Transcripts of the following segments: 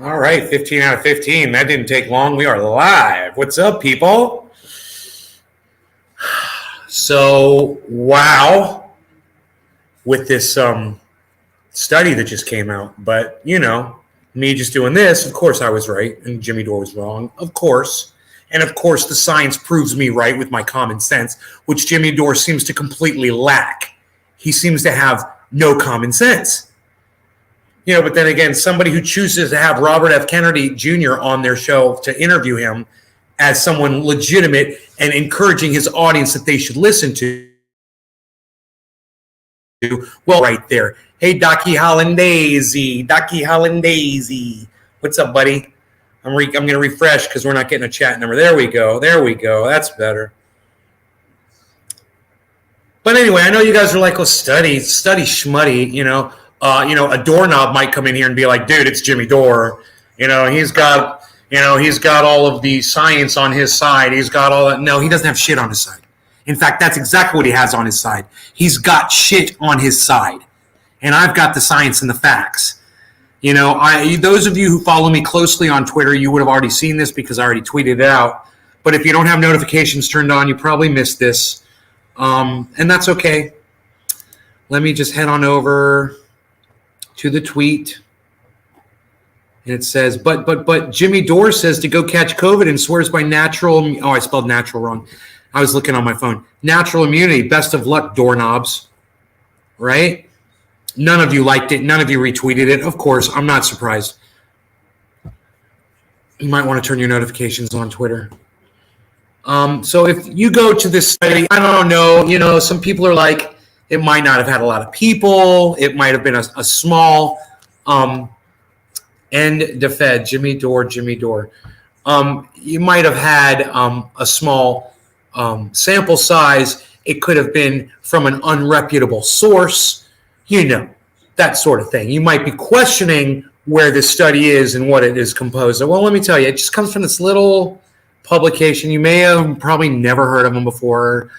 All right, 15 out of 15. That didn't take long. We are live. What's up, people? So, wow, with this study that just came out. But, you know, me just doing this, of course I was right, and Jimmy Dore was wrong, of course. And, of course, the science proves me right with my common sense, which Jimmy Dore seems to completely lack. He seems to have no common sense. You know, but then again, somebody who chooses to have Robert F. Kennedy Jr. on their show to interview him as someone legitimate and encouraging his audience that they should listen to, well, right there. Hey, Docky Hollandaise. What's up, buddy? I'm going to refresh because we're not getting a chat number. There we go. That's better. But anyway, I know you guys are like, well, study schmutty, you know, a doorknob might come in here and be like, dude, it's Jimmy Dore. He's got all of the science on his side. He's got all that. No, he doesn't have shit on his side. In fact, that's exactly what he has on his side. He's got shit on his side. And I've got the science and the facts. Those of you who follow me closely on Twitter, you would have already seen this because I already tweeted it out. But if you don't have notifications turned on, you probably missed this. And that's okay. Let me just head on over to the tweet. And it says, but Jimmy Dore says to go catch COVID and swears by natural. Oh, I spelled natural wrong. I was looking on my phone. Natural immunity. Best of luck, doorknobs. Right? None of you liked it. None of you retweeted it. Of course, I'm not surprised. You might want to turn your notifications on Twitter. So if you go to this study, I don't know, some people are like, it might not have had a lot of people. It might have been a small end defed, Jimmy Dore. You might have had a small sample size. It could have been from an unreputable source, that sort of thing. You might be questioning where this study is and what it is composed of. Well, let me tell you, it just comes from this little publication. You may have probably never heard of them before.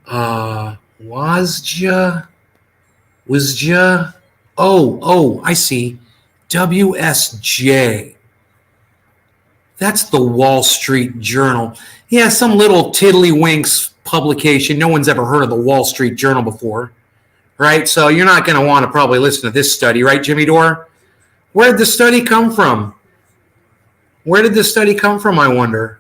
WASJA? Oh, I see. WSJ. That's the Wall Street Journal. Yeah, some little tiddlywinks publication. No one's ever heard of the Wall Street Journal before, right? So you're not going to want to probably listen to this study, right, Jimmy Dore? Where did the study come from? I wonder.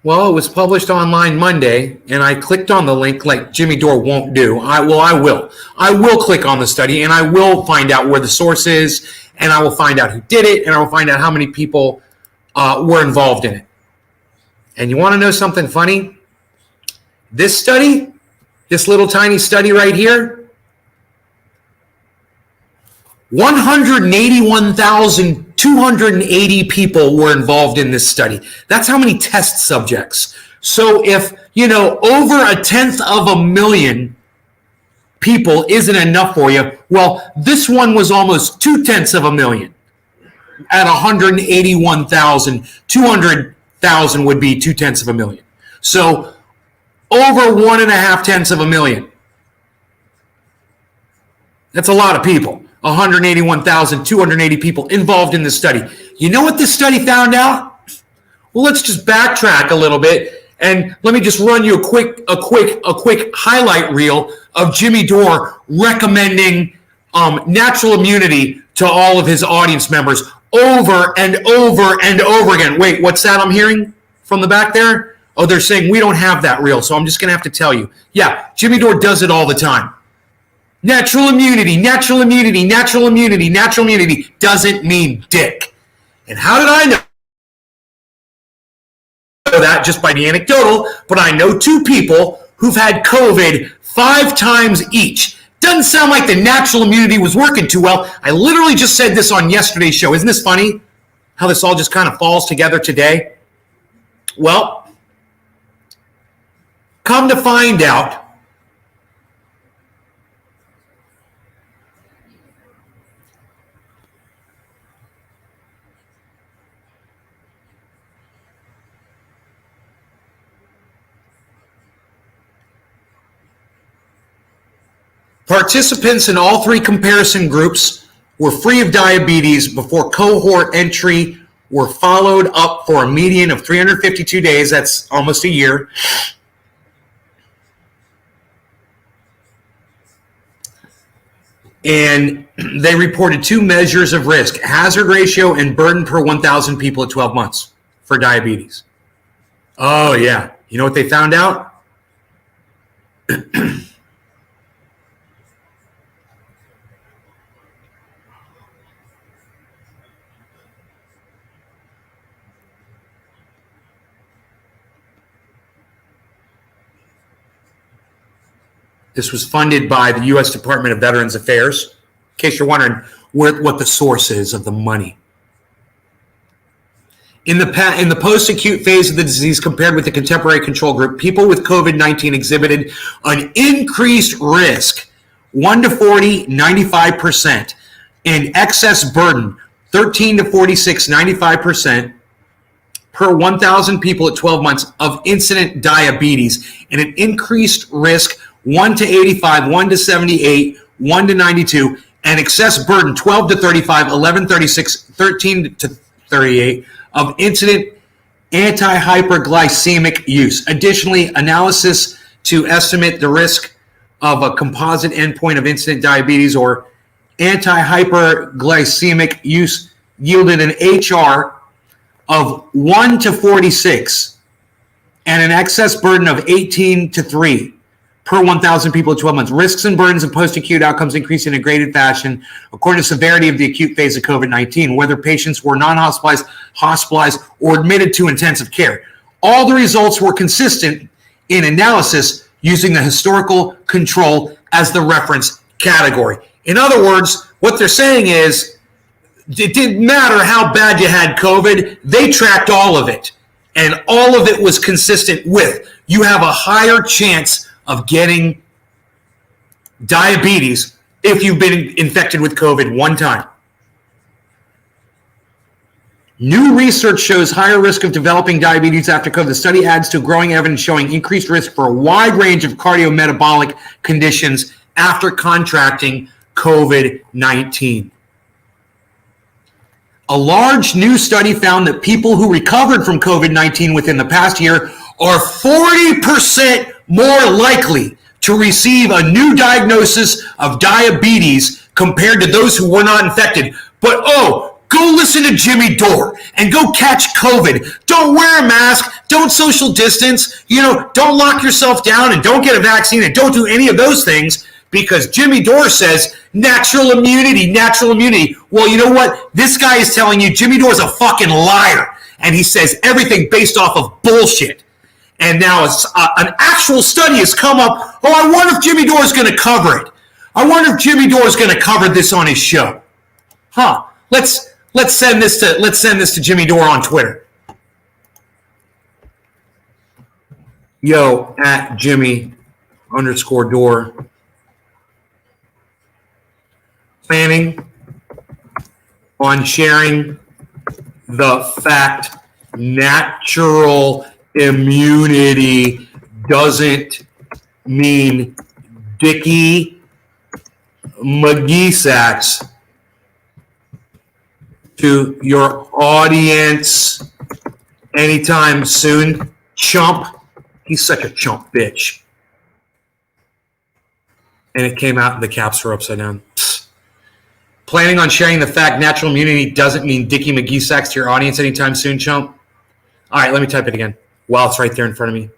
Well, it was published online Monday, and I clicked on the link like Jimmy Dore won't do. I will. I will click on the study, and I will find out where the source is, and I will find out who did it, and I will find out how many people were involved in it. And you want to know something funny? This study, this little tiny study right here, 181,280 people were involved in this study. That's how many test subjects. So if, over 1/10,000,000 people isn't enough for you, well, this one was almost 2/10,000,000 at 181,000. 200,000 would be 2/10,000,000. So over 1.5/10,000,000. That's a lot of people. 181,280 people involved in this study. You know what this study found out? Well, let's just backtrack a little bit, and let me just run you a quick highlight reel of Jimmy Dore recommending natural immunity to all of his audience members over and over and over again. Wait, what's that I'm hearing from the back there? Oh, they're saying we don't have that reel, so I'm just going to have to tell you. Yeah, Jimmy Dore does it all the time. Natural immunity doesn't mean dick. And how did I know that? Just by the anecdotal, but I know two people who've had COVID 5 times each. Doesn't sound like the natural immunity was working too well. I literally just said this on yesterday's show. Isn't this funny? How this all just kind of falls together today? Well, come to find out, Participants in all three comparison groups were free of diabetes before cohort entry, were followed up for a median of 352 days. That's almost a year. And they reported two measures of risk: hazard ratio and burden per 1,000 people at 12 months for diabetes. Oh, yeah. You know what they found out? This was funded by the U.S. Department of Veterans Affairs, in case you're wondering what the source is of the money. In the post-acute phase of the disease compared with the contemporary control group, people with COVID-19 exhibited an increased risk, 1 to 40, 95%, and excess burden, 13 to 46, 95%, per 1,000 people at 12 months of incident diabetes, and an increased risk, 1 to 85, 1 to 78, 1 to 92, and excess burden, 12 to 35, 11 to 36, 13 to 38, of incident anti-hyperglycemic use. Additionally, analysis to estimate the risk of a composite endpoint of incident diabetes or anti-hyperglycemic use yielded an HR of 1 to 46 and an excess burden of 18 to 3 per 1,000 people at 12 months. Risks and burdens of post-acute outcomes increase in a graded fashion according to severity of the acute phase of COVID-19, whether patients were non-hospitalized, hospitalized, or admitted to intensive care. All the results were consistent in analysis using the historical control as the reference category. In other words, what they're saying is it didn't matter how bad you had COVID, they tracked all of it. And all of it was consistent with you have a higher chance of getting diabetes if you've been infected with COVID one time. New research shows higher risk of developing diabetes after COVID. The study adds to growing evidence showing increased risk for a wide range of cardiometabolic conditions after contracting COVID-19. A large new study found that people who recovered from COVID-19 within the past year are 40% more likely to receive a new diagnosis of diabetes compared to those who were not infected. But go listen to Jimmy Dore and go catch COVID. Don't wear a mask. Don't social distance. Don't lock yourself down and don't get a vaccine and don't do any of those things because Jimmy Dore says natural immunity, natural immunity. Well, you know what? This guy is telling you Jimmy Dore's a fucking liar and he says everything based off of bullshit. And now an actual study has come up. Oh, I wonder if Jimmy Dore is going to cover it. I wonder if Jimmy Dore is going to cover this on his show. Let's send this to Jimmy Dore on Twitter. Yo, at Jimmy_Dore. Planning on sharing the fact natural immunity doesn't mean Dickie McGee-Sacks to your audience anytime soon, chump. He's such a chump bitch. And it came out and the caps were upside down. Psst. Planning on sharing the fact natural immunity doesn't mean Dickie McGee-Sacks to your audience anytime soon, chump? All right, let me type it again. Wow, it's right there in front of me.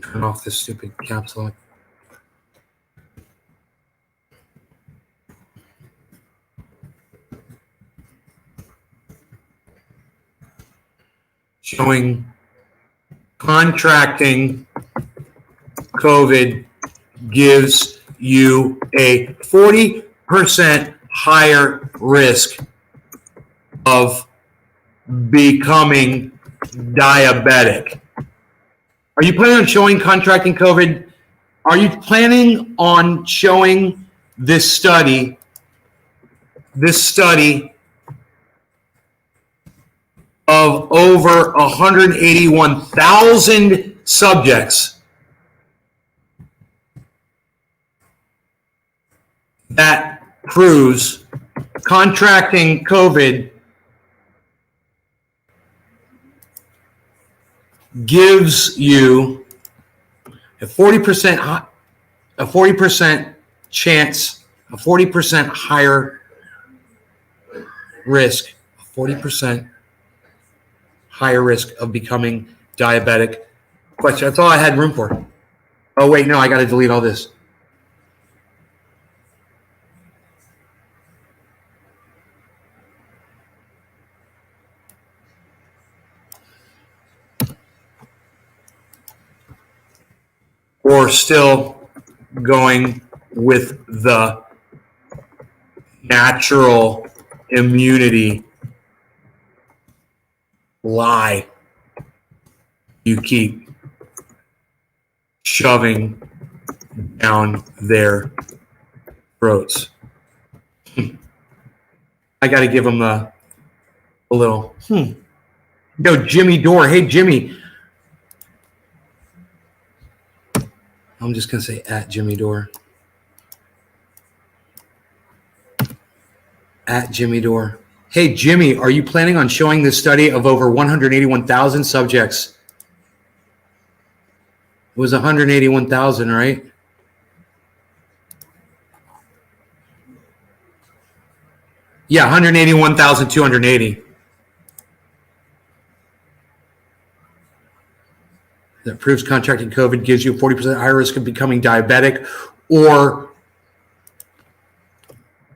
Turn off this stupid caps lock. Showing contracting COVID gives you a 40% higher risk of becoming diabetic. Are you planning on showing contracting COVID? Are you planning on showing this study of over 181,000 subjects that proves contracting COVID gives you a 40% chance, a 40% higher risk, a 40% higher risk of becoming diabetic. Question. That's all I had room for. Oh, wait, no, I got to delete all this. Or still going with the natural immunity lie you keep shoving down their throats. I got to give them a little, Yo, Jimmy Dore. Hey, Jimmy. I'm just going to say at Jimmy Dore. At Jimmy Dore. Hey, Jimmy, are you planning on showing this study of over 181,000 subjects? It was 181,000, right? Yeah, 181,280. That proves contracting COVID gives you a 40% higher risk of becoming diabetic, or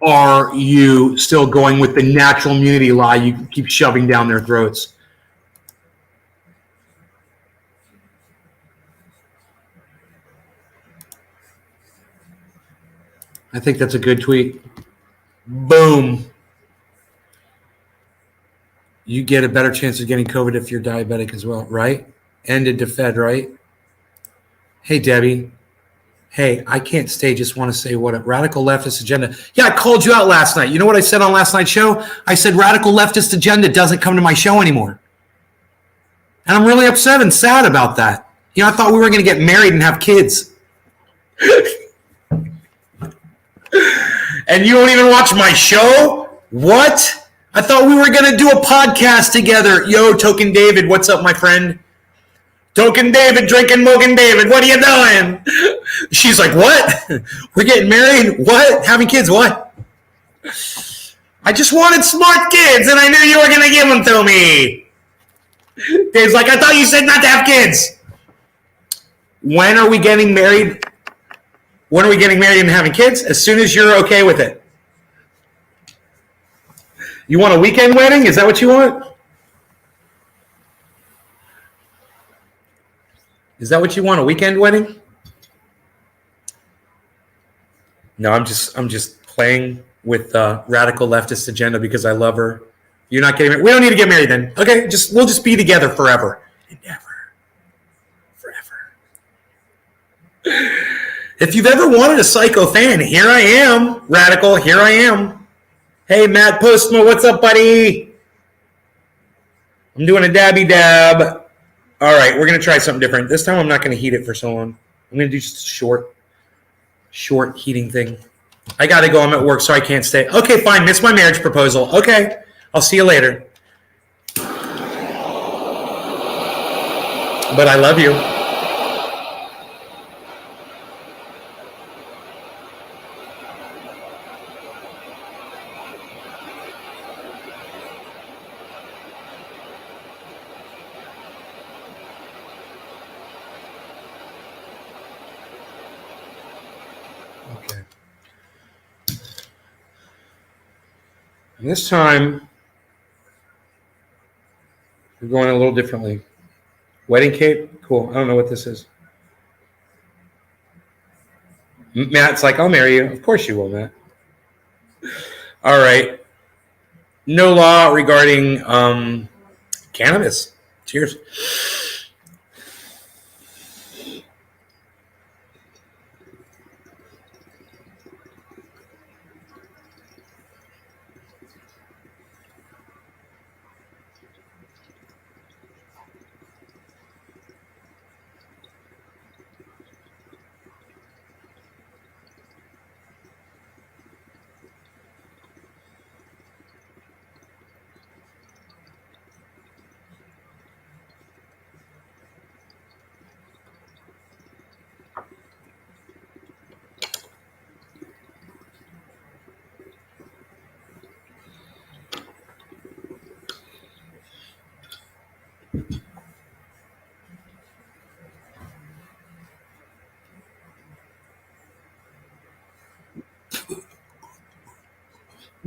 are you still going with the natural immunity lie you keep shoving down their throats? I think that's a good tweet. Boom. You get a better chance of getting COVID if you're diabetic as well, right? Ended to Fed, right? Hey, Debbie. Hey, I can't stay. Just want to say what a radical leftist agenda. Yeah, I called you out last night. You know what I said on last night's show? I said radical leftist agenda doesn't come to my show anymore. And I'm really upset and sad about that. You know, I thought we were going to get married and have kids. And you don't even watch my show? What? I thought we were going to do a podcast together. Yo, Token David, what's up, my friend? Token David, drinking Mogan David, what are you doing? She's like, what? We're getting married? What? Having kids? What? I just wanted smart kids, and I knew you were going to give them to me. Dave's like, I thought you said not to have kids. When are we getting married? When are we getting married and having kids? As soon as you're okay with it. You want a weekend wedding? Is that what you want? Is that what you want? A weekend wedding? No, I'm just playing with the radical leftist agenda because I love her. You're not getting married. We don't need to get married then. Okay, we'll just be together forever and ever, forever. If you've ever wanted a Psycho fan, here I am, radical. Here I am. Hey, Matt Postma, what's up, buddy? I'm doing a dabby dab. All right, we're going to try something different. This time I'm not going to heat it for so long. I'm going to do just a short heating thing. I got to go. I'm at work, so I can't stay. Okay, fine. Miss my marriage proposal. Okay, I'll see you later. But I love you. And this time, we're going a little differently. Wedding cake? Cool. I don't know what this is. Matt's like, I'll marry you. Of course you will, Matt. All right. No law regarding cannabis. Cheers.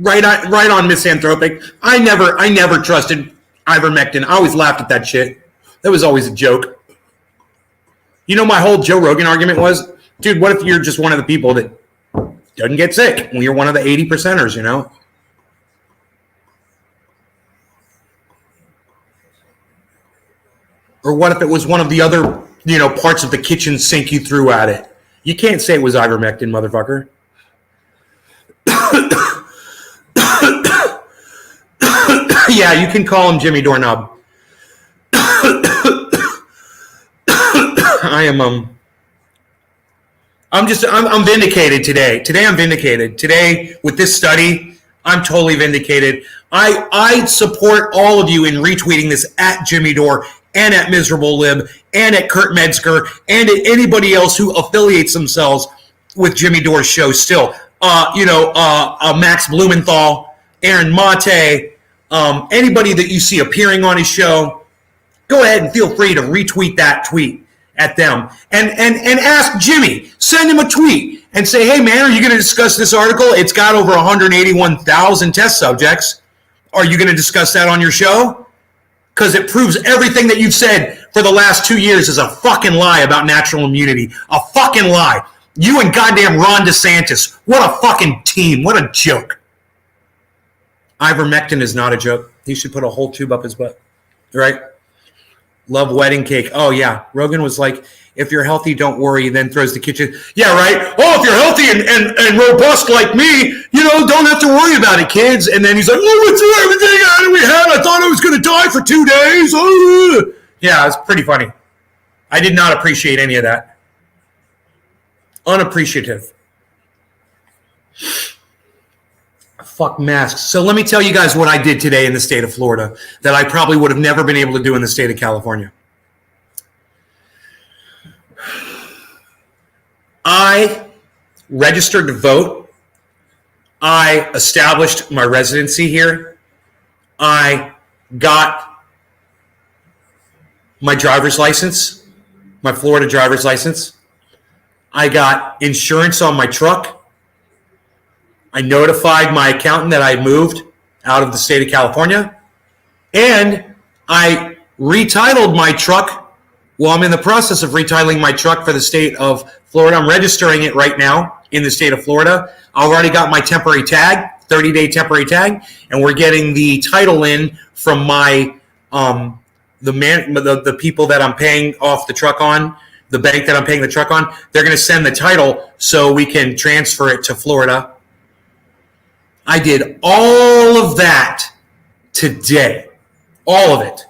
right on misanthropic. I never trusted ivermectin. I always laughed at that shit. That was always a joke. You know, my whole Joe Rogan argument was, dude, what if you're just one of the people that doesn't get sick when you're one of the 80%ers, you know? Or what if it was one of the other, you know, parts of the kitchen sink you threw at it? You can't say it was ivermectin, motherfucker. Yeah, you can call him Jimmy Doorknob. I'm vindicated today. Today I'm vindicated. Today with this study, I'm totally vindicated. I support all of you in retweeting this at Jimmy Dore and at Miserable Lib and at Kurt Metzger and at anybody else who affiliates themselves with Jimmy Dore's show still. Max Blumenthal, Aaron Mate, anybody that you see appearing on his show, go ahead and feel free to retweet that tweet at them and ask Jimmy, send him a tweet and say, hey man, are you going to discuss this article? It's got over 181,000 test subjects. Are you going to discuss that on your show? Because it proves everything that you've said for the last 2 years is a fucking lie about natural immunity. A fucking lie. You and goddamn Ron DeSantis. What a fucking team. What a joke. Ivermectin is not a joke. He should put a whole tube up his butt. Right? Love wedding cake. Oh, yeah. Rogan was like, if you're healthy, don't worry. Then throws the kitchen. Yeah, right? Oh, if you're healthy and robust like me, you know, don't have to worry about it, kids. And then he's like, oh, went through everything we had. I thought I was going to die for 2 days. Oh. Yeah, it's pretty funny. I did not appreciate any of that. Unappreciative. Fuck masks. So let me tell you guys what I did today in the state of Florida that I probably would have never been able to do in the state of California. I registered to vote. I established my residency here. I got my driver's license, my Florida driver's license. I got insurance on my truck. I notified my accountant that I moved out of the state of California. And I retitled my truck. Well, I'm in the process of retitling my truck for the state of Florida. I'm registering it right now in the state of Florida. I've already got my temporary tag, 30-day temporary tag, and we're getting the title in from my the people that I'm paying off the truck on, the bank that I'm paying the truck on. They're going to send the title so we can transfer it to Florida. I did all of that today. All of it.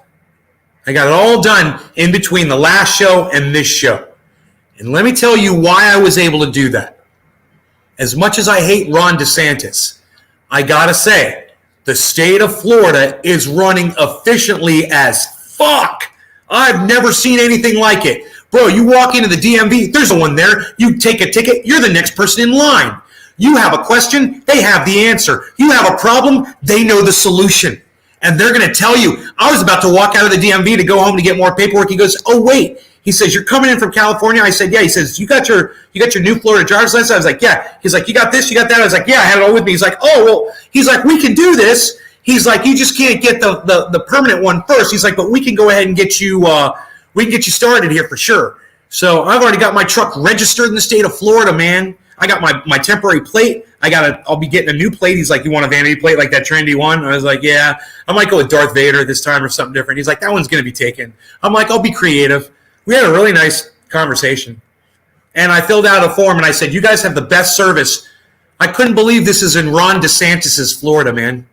I got it all done in between the last show and this show. And let me tell you why I was able to do that. As much as I hate Ron DeSantis, I gotta say, the state of Florida is running efficiently as fuck. I've never seen anything like it. Bro, you walk into the DMV, there's a one there. You take a ticket, you're the next person in line. You have a question, they have the answer. You have a problem, they know the solution. And they're going to tell you. I was about to walk out of the DMV to go home to get more paperwork. He goes, oh, wait. He says, you're coming in from California? I said, yeah. He says, you got your new Florida driver's license? I was like, yeah. He's like, you got this, you got that? I was like, yeah, I had it all with me. He's like, oh, well, he's like, we can do this. He's like, you just can't get the permanent one first. He's like, but we can go ahead and get you started here for sure. So I've already got my truck registered in the state of Florida, man. I got my temporary plate. I'll be getting a new plate. He's like, you want a vanity plate like that trendy one? I was like, yeah. I might go with Darth Vader this time or something different. He's like, that one's going to be taken. I'm like, I'll be creative. We had a really nice conversation. And I filled out a form and I said, you guys have the best service. I couldn't believe this is in Ron DeSantis' Florida, man.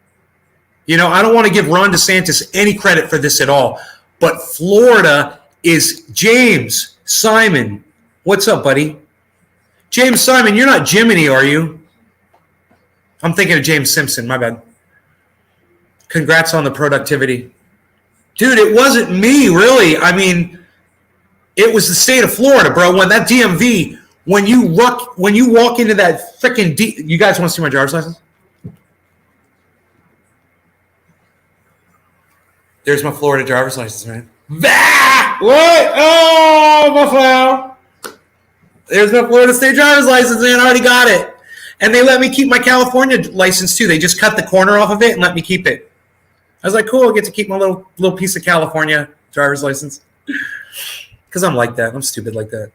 You know, I don't want to give Ron DeSantis any credit for this at all. But Florida is James Simon. What's up, buddy? James Simon, you're not Jiminy, are you? I'm thinking of James Simpson, my bad. Congrats on the productivity. Dude, it wasn't me, really. I mean, it was the state of Florida, bro. When that DMV, when you walk into that freaking you guys want to see my driver's license? There's my Florida driver's license, man. What? Oh, my flower. There's my Florida State driver's license, man. I already got it. And they let me keep my California license too. They just cut the corner off of it and let me keep it. I was like, cool, I get to keep my little piece of California driver's license. Because I'm like that. I'm stupid like that.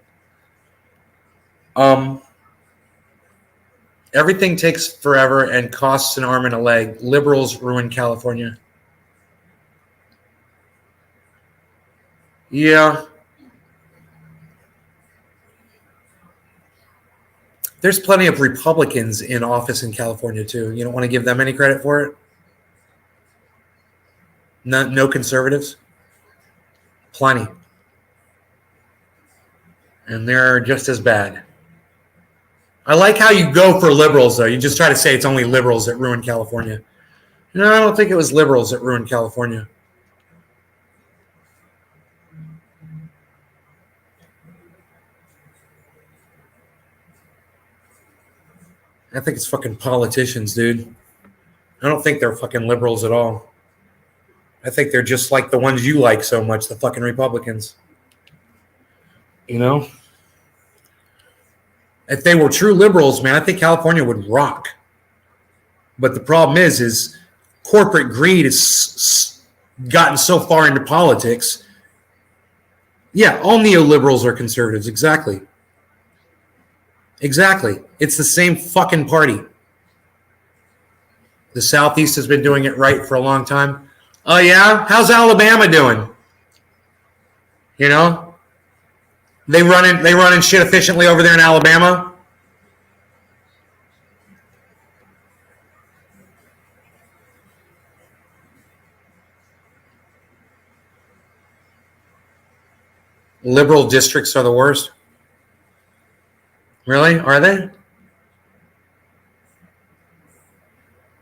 Everything takes forever and costs an arm and a leg. Liberals ruin California. Yeah. There's plenty of Republicans in office in California, too. You don't want to give them any credit for it? No conservatives? Plenty. And they're just as bad. I like how you go for liberals, though. You just try to say it's only liberals that ruined California. No, I don't think it was liberals that ruined California. I think it's fucking politicians, dude. I don't think they're fucking liberals at all. I think they're just like the ones you like so much, the fucking Republicans. You know? If they were true liberals, man, I think California would rock. But the problem is corporate greed has gotten so far into politics. Yeah, all neoliberals are conservatives. Exactly. Exactly. It's the same fucking party. The Southeast has been doing it right for a long time. Oh, yeah? How's Alabama doing? You know? They running shit efficiently over there in Alabama. Liberal districts are the worst. Really? Are they? I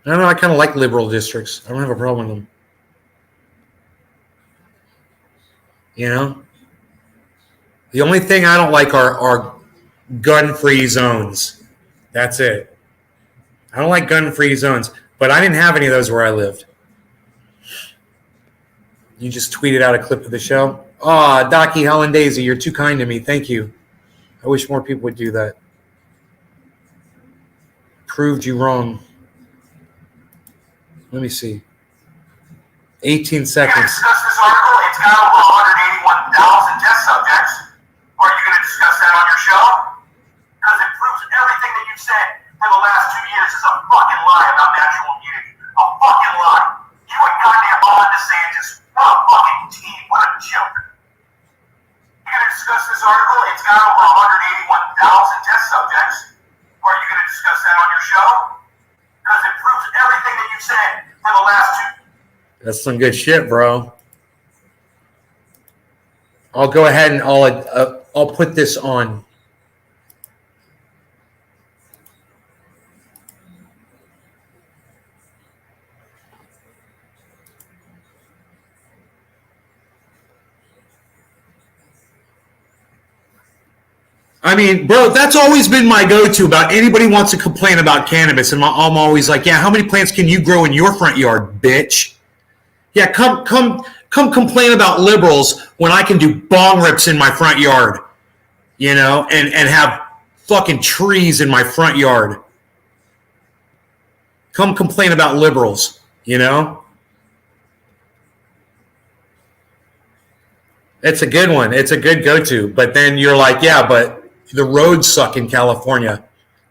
don't know. I kind of like liberal districts. I don't have a problem with them. You know? The only thing I don't like are gun-free zones. That's it. I don't like gun-free zones. But I didn't have any of those where I lived. You just tweeted out a clip of the show. Oh, Docky, Helen Daisy, you're too kind to me. Thank you. I wish more people would do that. Proved you wrong. Let me see. 18 seconds. Discuss this article. It's got over 181,000 test subjects. Are you going to discuss that on your show? Because it proves everything that you've said for the last 2 years is a fucking lie about natural immunity. A fucking lie. You and goddamn Ron DeSantis. What a fucking team. What a joke. You're going to discuss this article. It's got over 181,000 test subjects. Are you going to discuss that on your show? Because it proves everything that you've said for the last 2. That's some good shit, bro. I'll go ahead and I'll put this on. I mean, bro, that's always been my go-to about anybody wants to complain about cannabis, and I'm always like, yeah, how many plants can you grow in your front yard, bitch? Yeah, come complain about liberals when I can do bong rips in my front yard, you know, and have fucking trees in my front yard. Come complain about liberals, you know? It's a good one. It's a good go-to. But then you're like, yeah, but the roads suck in California.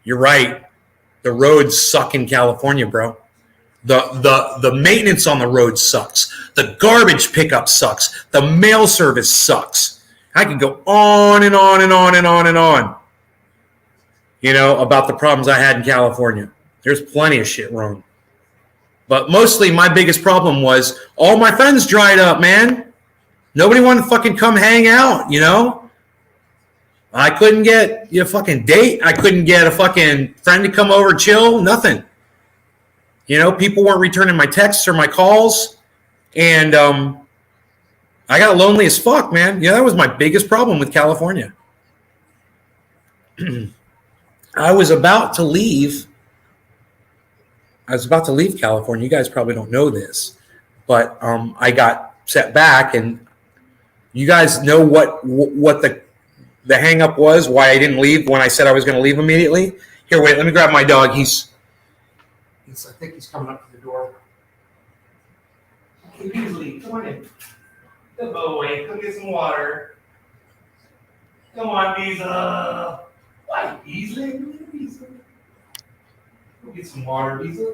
You're right. The roads suck in California, bro. The maintenance on the road sucks. The garbage pickup sucks. The mail service sucks. I can go on and on and on and on and on, you know, about the problems I had in California. There's plenty of shit wrong. But mostly my biggest problem was all my friends dried up, man. Nobody wanted to fucking come hang out, you know? I couldn't get a fucking date. I couldn't get a fucking friend to come over, chill, nothing. You know, people weren't returning my texts or my calls. And I got lonely as fuck, man. Yeah, that was my biggest problem with California. I was about to leave California. You guys probably don't know this. But I got set back, and you guys know what the hang up was, why I didn't leave when I said I was going to leave immediately. Here, wait. Let me grab my dog. I think he's coming up to the door. Okay, Beasley, come on in. Good boy. Go get some water. Come on, Beasley. Why, Beasley? Go get some water, Beasley.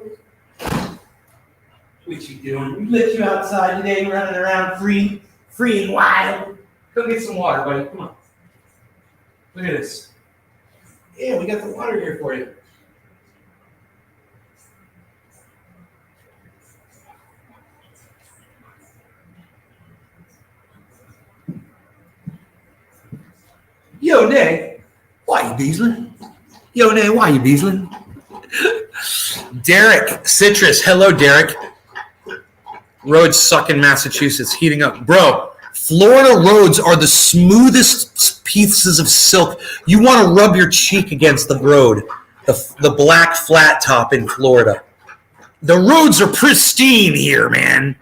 What you doing? We let you outside today, running around free and wild. Go get some water, buddy. Come on. Look at this. Yeah, we got the water here for you. Yo, Nay. Why you Beasley? Yo, Nay, why you Beasley? Derek, Citrus. Hello, Derek. Roads suck in Massachusetts, heating up. Bro, Florida roads are the smoothest pieces of silk. You want to rub your cheek against the road, the black flat top in Florida. The roads are pristine here, man.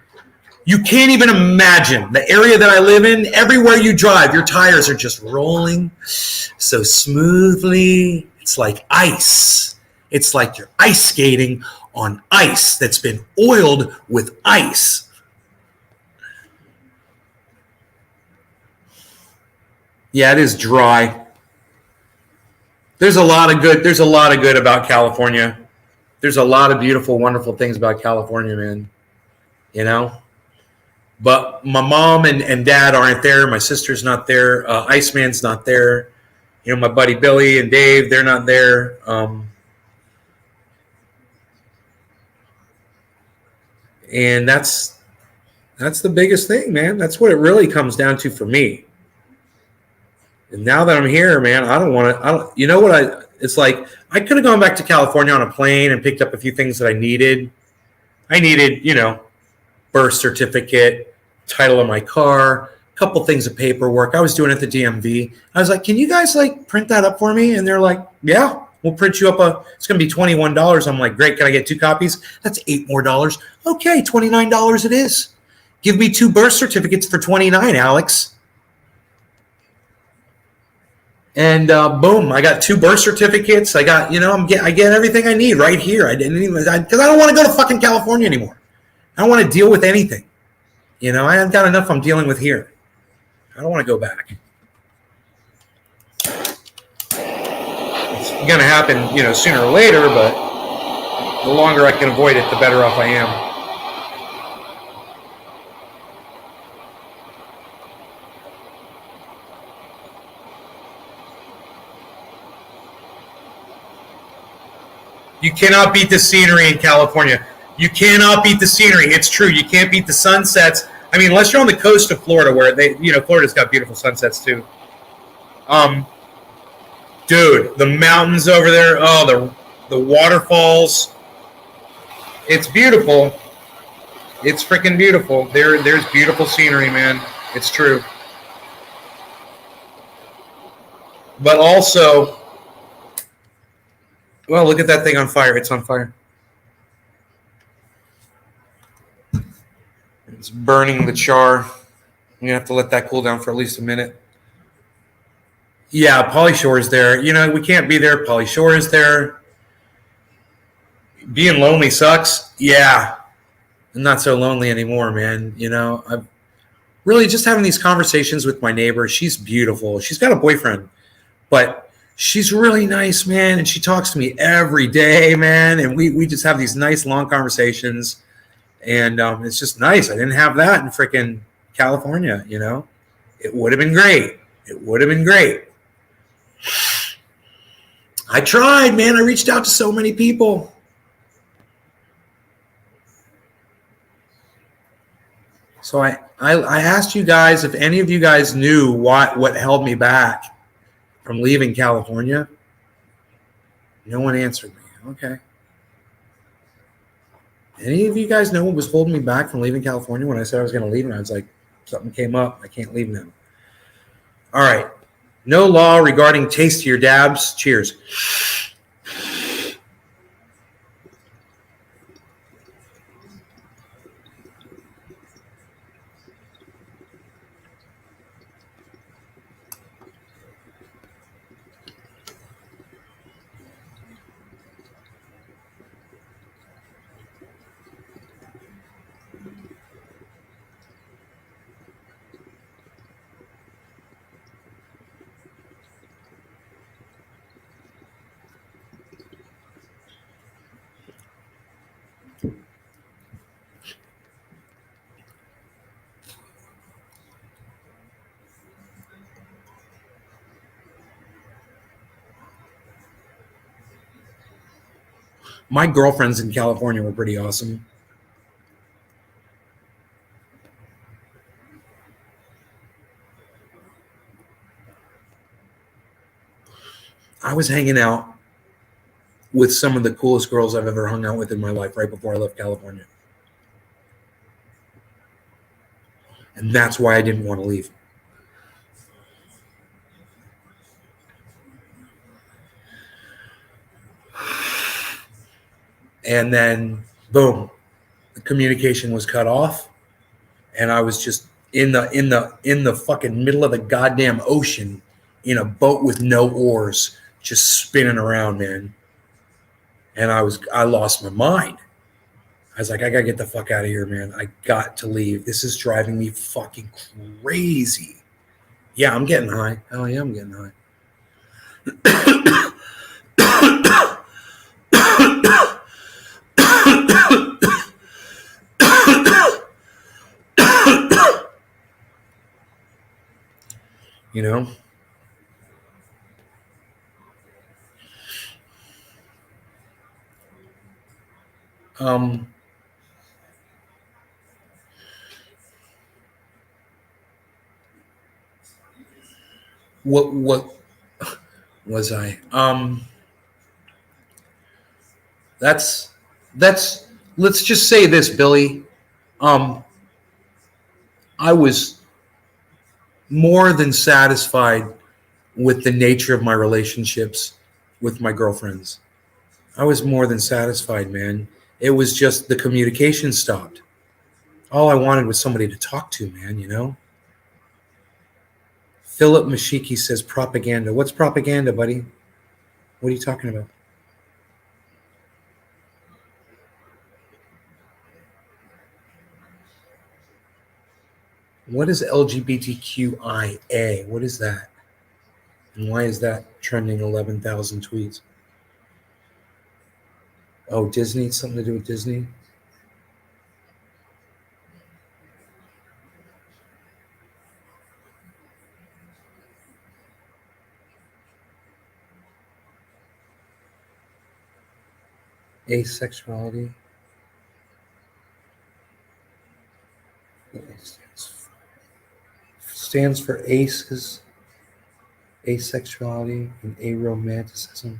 You can't even imagine the area that I live in. Everywhere you drive, your tires are just rolling so smoothly. It's like ice. It's like you're ice skating on ice that's been oiled with ice. Yeah, it is dry. There's a lot of good about California. There's a lot of beautiful, wonderful things about California, man. You know? But my mom and dad aren't there. My sister's not there. Iceman's not there. You know, my buddy Billy and Dave, they're not there. And that's the biggest thing, man. That's what it really comes down to for me. And now that I'm here, man, I don't want to. You know what? It's like I could have gone back to California on a plane and picked up a few things that I needed. You know, birth certificate, title of my car, a couple things of paperwork. I was doing at the DMV. I was like, "Can you guys like print that up for me?" And they're like, "Yeah, we'll print you up it's going to be $21." I'm like, "Great, can I get 2 copies?" That's $8 more. Okay, $29 it is. Give me 2 birth certificates for $29, Alex. And boom, I got 2 birth certificates. I got, you know, I get everything I need right here. I didn't even because I don't want to go to fucking California anymore. I don't want to deal with anything. You know, I've got enough I'm dealing with here. I don't want to go back. It's going to happen, you know, sooner or later, but the longer I can avoid it, the better off I am. You cannot beat the scenery in California. You cannot beat the scenery. It's true. You can't beat the sunsets. I mean, unless you're on the coast of Florida, where Florida's got beautiful sunsets too. Dude, the mountains over there. Oh, the waterfalls. It's beautiful. It's freaking beautiful. There's beautiful scenery, man. It's true. But also, well, look at that thing on fire. It's on fire. It's burning the char. You have to let that cool down for at least a minute. Yeah, Pauly Shore is there. You know, we can't be there. Pauly Shore is there. Being lonely sucks. Yeah. I'm not so lonely anymore, man. You know, I'm really just having these conversations with my neighbor. She's beautiful. She's got a boyfriend, but she's really nice, man. And she talks to me every day, man. And we just have these nice, long conversations. And it's just nice. I didn't have that in freaking California, you know. It would have been great. It would have been great. I tried, man. I reached out to so many people. So I asked you guys if any of you guys knew what held me back from leaving California. No one answered me. Okay. Any of you guys know what was holding me back from leaving California when I said I was going to leave? And I was like, something came up. I can't leave now. All right. No law regarding taste to your dabs. Cheers. My girlfriends in California were pretty awesome. I was hanging out with some of the coolest girls I've ever hung out with in my life right before I left California. And that's why I didn't want to leave. And then, boom, the communication was cut off, and I was just in the fucking middle of the goddamn ocean in a boat with no oars, just spinning around, man. And I lost my mind. I was like, I gotta get the fuck out of here, man. I got to leave. This is driving me fucking crazy. Yeah, I'm getting high. Oh yeah, I'm getting high. You know? What was I? That's let's just say this, Billy. I was more than satisfied with the nature of my relationships with my girlfriends. I was more than satisfied, man. It was just the communication stopped. All I wanted was somebody to talk to, man, you know? Philip Mashiki says propaganda. What's propaganda, buddy? What are you talking about? What is LGBTQIA? What is that? And why is that trending 11,000 tweets? Oh, Disney? Something to do with Disney? Asexuality? Stands for aces, asexuality, and aromanticism.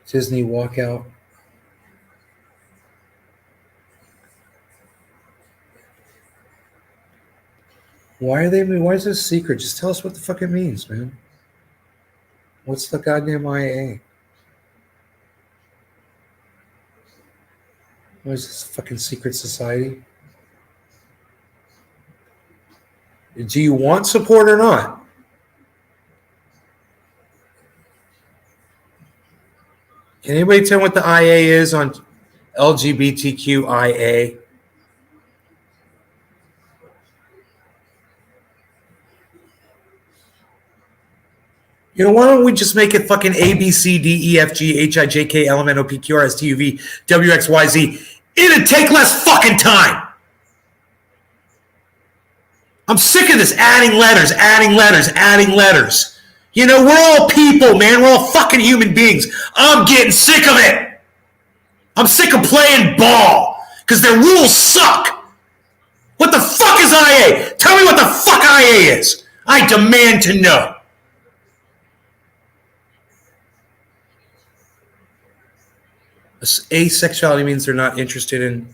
Disney walkout. Why is this a secret? Just tell us what the fuck it means, man. What's the goddamn IA? What is this fucking secret society? Do you want support or not? Can anybody tell what the IA is on LGBTQIA? You know, why don't we just make it fucking A, B, C, D, E, F, G, H, I, J, K, L, M, N, O, P, Q, R, S, T, U, V, W, X, Y, Z. It'd take less fucking time. I'm sick of this adding letters. You know, we're all people, man. We're all fucking human beings. I'm getting sick of it. I'm sick of playing ball because their rules suck. What the fuck is IA? Tell me what the fuck IA is. I demand to know. Asexuality means they're not interested in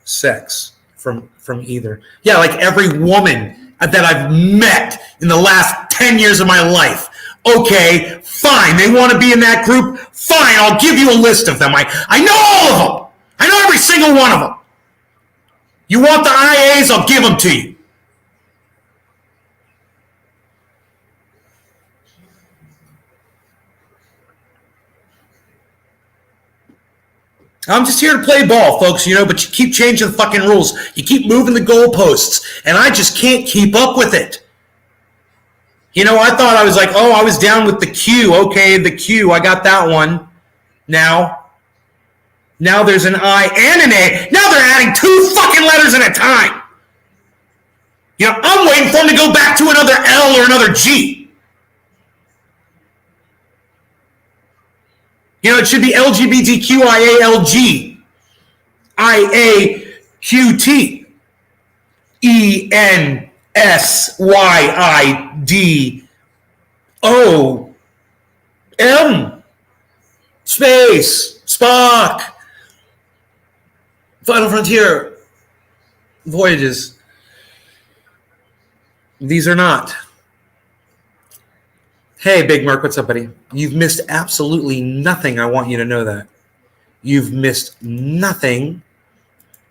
sex from either. Yeah, like every woman that I've met in the last 10 years of my life. Okay, fine. They want to be in that group. Fine, I'll give you a list of them. I know all of them. I know every single one of them. You want the IAs? I'll give them to you. I'm just here to play ball, folks, you know, but you keep changing the fucking rules. You keep moving the goalposts, and I just can't keep up with it. You know, I thought I was like, oh, I was down with the Q. Okay, the Q, I got that one. Now there's an I and an A. Now they're adding 2 fucking letters at a time. You know, I'm waiting for them to go back to another L or another G. You know, it should be LGBTQIALG. IAQT. ENSYIDOM. Space. Spock. Final Frontier. Voyages. These are not. Hey, Big Mark, what's up, buddy? You've missed absolutely nothing. I want you to know that. You've missed nothing.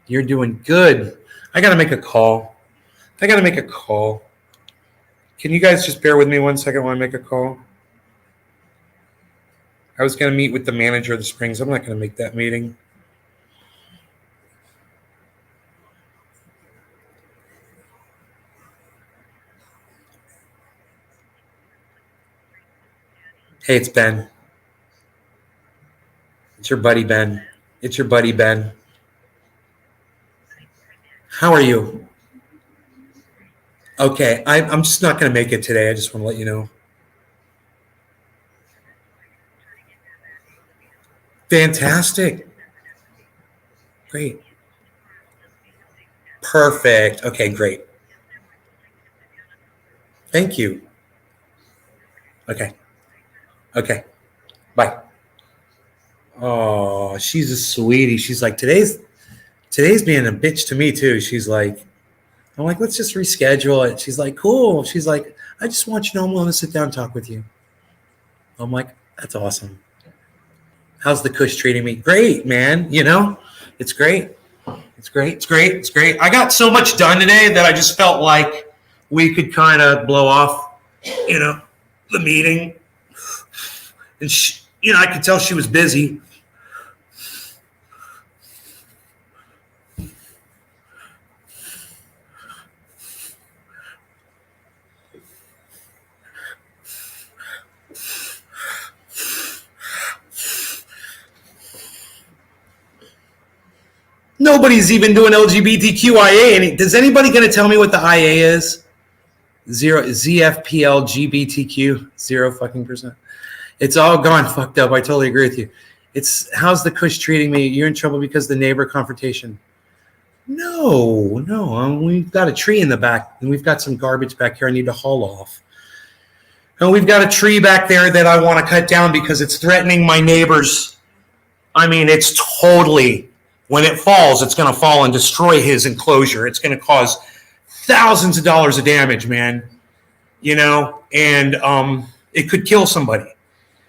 You're doing good. I got to make a call. Can you guys just bear with me 1 second while I make a call? I was going to meet with the manager of the Springs. I'm not going to make that meeting. Hey, it's Ben. It's your buddy, Ben. How are you? Okay, I'm just not going to make it today. I just want to let you know. Fantastic. Great. Perfect. Okay, great. Thank you. Okay. Bye. Oh, she's a sweetie. She's like, today's being a bitch to me too. She's like, I'm like, let's just reschedule it. She's like, cool. She's like, I just want you to know I'm willing to sit down and talk with you. I'm like, that's awesome. How's the Kush treating me? Great, man. You know, it's great. It's great. I got so much done today that I just felt like we could kind of blow off, you know, the meeting. And she, you know, I could tell she was busy. Nobody's even doing LGBTQIA. Does anybody going to tell me what the IA is? Zero ZFPL GBTQ 0 fucking percent. It's all gone fucked up. I totally agree with you. It's how's the Kush treating me? You're in trouble because of the neighbor confrontation. No. We've got a tree in the back, and we've got some garbage back here I need to haul off. And we've got a tree back there that I want to cut down because it's threatening my neighbors. I mean, it's totally, when it falls, it's going to fall and destroy his enclosure. It's going to cause thousands of dollars of damage, man. You know, and it could kill somebody.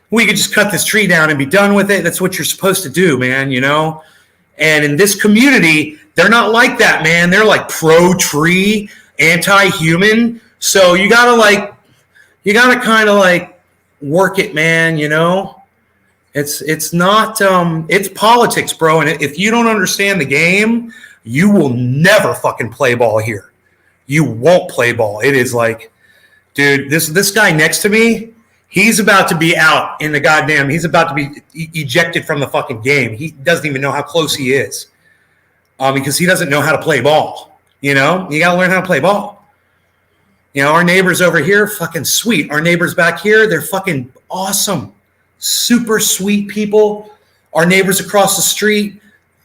We could just cut this tree down and be done with it. That's what you're supposed to do, man, you know? And in this community, they're not like that, man. They're like pro-tree, anti-human. So you got to kind of like work it, man, you know? It's not, it's politics, bro. And if you don't understand the game, you will never fucking play ball here. You won't play ball. It is like, dude, this guy next to me, he's about to be out in the goddamn, he's about to be ejected from the fucking game. He doesn't even know how close he is because he doesn't know how to play ball. You know, you got to learn how to play ball. You know, our neighbors over here, fucking sweet. Our neighbors back here, they're fucking awesome. Super sweet people. Our neighbors across the street,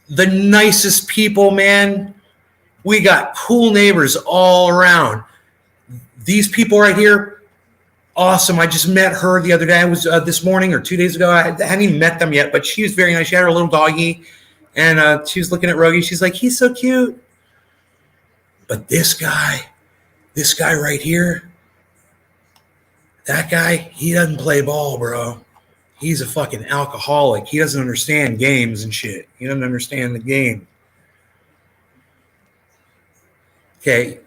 the nicest people, man. We got cool neighbors all around. These people right here, awesome. I just met her the other day. I was this morning or 2 days ago. I hadn't even met them yet, but she was very nice. She had her little doggy, and she was looking at Rogie. She's like, he's so cute. But this guy right here, that guy, he doesn't play ball, bro. He's a fucking alcoholic. He doesn't understand games and shit. He doesn't understand the game. Okay.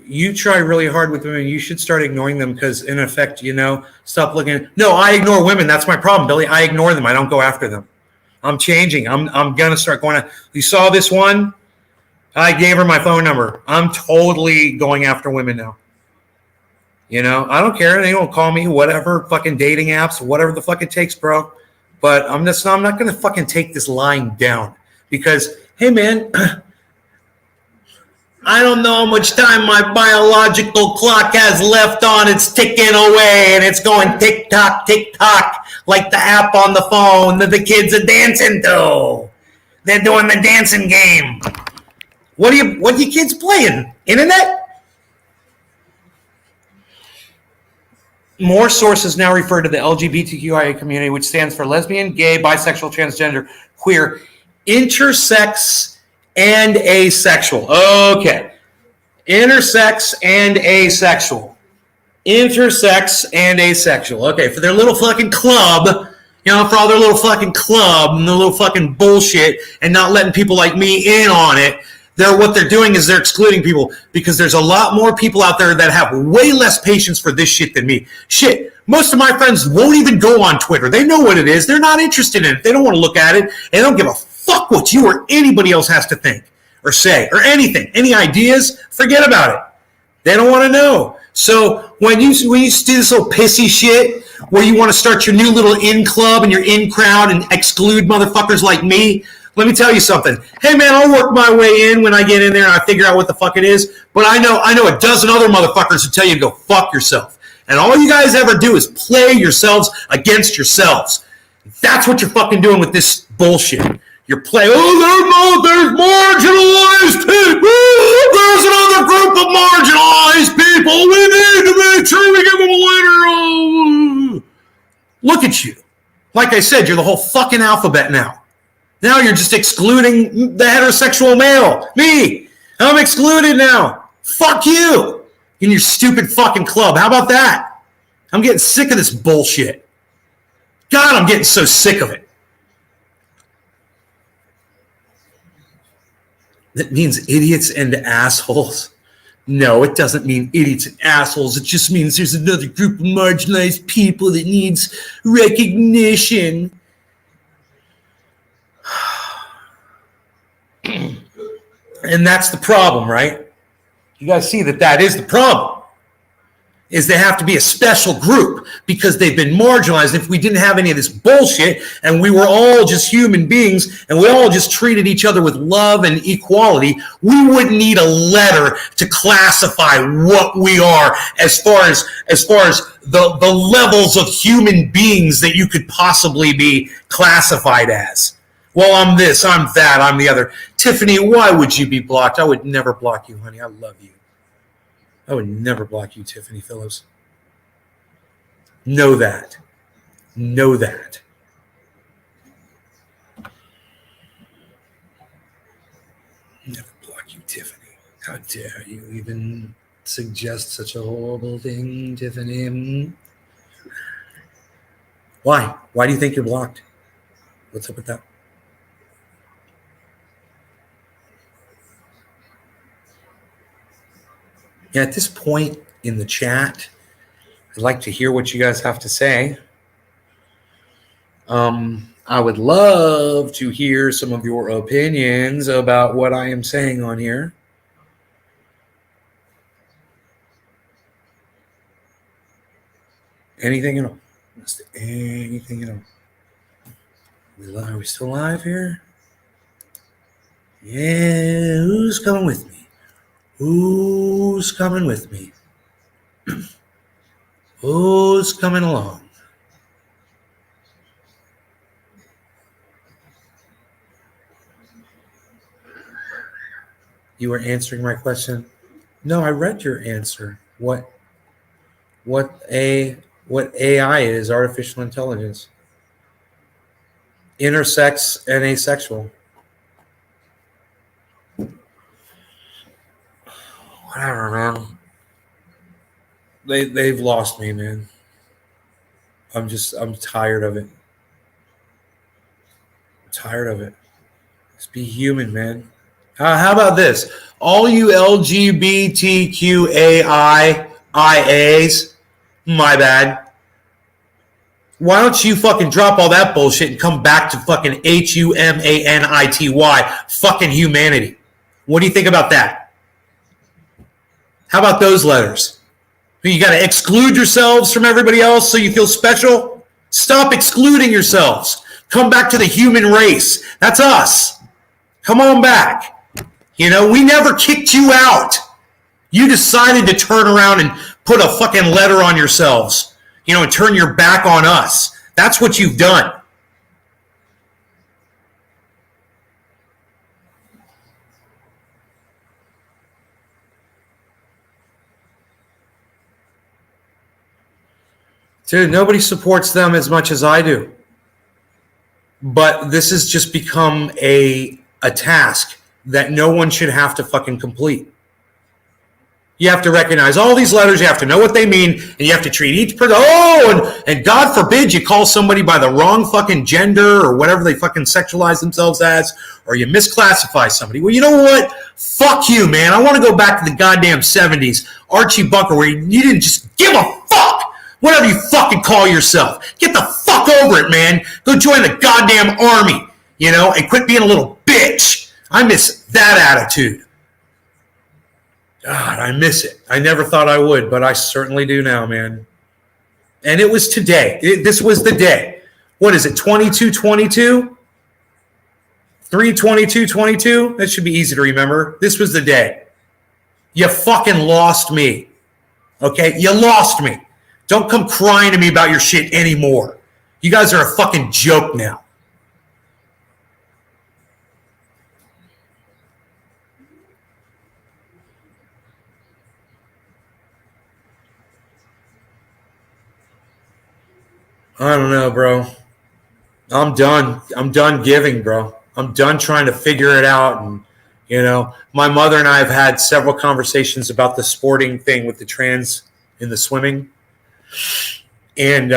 You try really hard with women. You should start ignoring them because, in effect, you know, stop looking. No, I ignore women. That's my problem, Billy. I ignore them. I don't go after them. I'm changing. I'm going to start going. You saw this one? I gave her my phone number. I'm totally going after women now. You know, I don't care. They don't call me, whatever, fucking dating apps, whatever the fuck it takes, bro. But I'm not going to fucking take this lying down because, hey, man, I don't know how much time my biological clock has left on. It's ticking away, and it's going tick-tock, tick-tock, like the app on the phone that the kids are dancing to. They're doing the dancing game. What are you kids playing? Internet? More sources now refer to the LGBTQIA community, which stands for lesbian, gay, bisexual, transgender, queer, intersex, and asexual. Okay. Intersex and asexual. Intersex and asexual. Okay, for their little fucking club, for all their little fucking club and their little fucking bullshit and not letting people like me in on it, what they're doing is they're excluding people because there's a lot more people out there that have way less patience for this shit than me. Shit, most of my friends won't even go on Twitter. They know what it is. They're not interested in it. They don't want to look at it. They don't give a fuck what you or anybody else has to think or say or anything. Any ideas? Forget about it. They don't want to know. So when you do this little pissy shit where you want to start your new little in club and your in crowd and exclude motherfuckers like me, let me tell you something. Hey, man, I'll work my way in when I get in there and I figure out what the fuck it is. But I know a dozen other motherfuckers who tell you to go fuck yourself. And all you guys ever do is play yourselves against yourselves. That's what you're fucking doing with this bullshit. You're playing, there's marginalized people. There's another group of marginalized people. We need to make sure we give them a letter. Look at you. Like I said, you're the whole fucking alphabet now. Now you're just excluding the heterosexual male. Me. I'm excluded now. Fuck you. In your stupid fucking club. How about that? I'm getting sick of this bullshit. God, I'm getting so sick of it. That means idiots and assholes. No, it doesn't mean idiots and assholes. It just means there's another group of marginalized people that needs recognition. And that's the problem, right? You guys see that is the problem. Is they have to be a special group because they've been marginalized. If we didn't have any of this bullshit and we were all just human beings and we all just treated each other with love and equality, we wouldn't need a letter to classify what we are as far as the levels of human beings that you could possibly be classified as. Well, I'm this, I'm that, I'm the other. Tiffany, why would you be blocked? I would never block you, honey. I love you. I would never block you, Tiffany Phillips. Know that. Know that. Never block you, Tiffany. How dare you even suggest such a horrible thing, Tiffany? Why? Why do you think you're blocked? What's up with that? Yeah, at this point in the chat, I'd like to hear what you guys have to say. I would love to hear some of your opinions about what I am saying on here. Anything at all. Just anything at all. Are we still live here? Yeah, who's coming with me? Who's coming with me? Who's coming along? You were answering my question? No, I read your answer. What AI is, artificial intelligence. Intersex and asexual. Whatever, man. They've lost me, man. I'm tired of it. I'm tired of it. Just be human, man. How about this? All you LGBTQAIs, my bad. Why don't you fucking drop all that bullshit and come back to fucking humanity, fucking humanity? What do you think about that? How about those letters? You got to exclude yourselves from everybody else so you feel special? Stop excluding yourselves. Come back to the human race. That's us. Come on back. We never kicked you out. You decided to turn around and put a fucking letter on yourselves, and turn your back on us. That's what you've done. Dude, nobody supports them as much as I do. But this has just become a task that no one should have to fucking complete. You have to recognize all these letters. You have to know what they mean, and you have to treat each person. And God forbid you call somebody by the wrong fucking gender or whatever they fucking sexualize themselves as, or you misclassify somebody. Well, you know what? Fuck you, man. I want to go back to the goddamn 70s, Archie Bunker, where you didn't just give a fuck. Whatever you fucking call yourself. Get the fuck over it, man. Go join the goddamn army, and quit being a little bitch. I miss that attitude. God, I miss it. I never thought I would, but I certainly do now, man. And it was today. This was the day. What is it, 22-22? 3/22/22? That should be easy to remember. This was the day. You fucking lost me. Okay? You lost me. Don't come crying to me about your shit anymore. You guys are a fucking joke now. I don't know, bro. I'm done. I'm done giving, bro. I'm done trying to figure it out. And, my mother and I have had several conversations about the sporting thing with the trans in the swimming. And,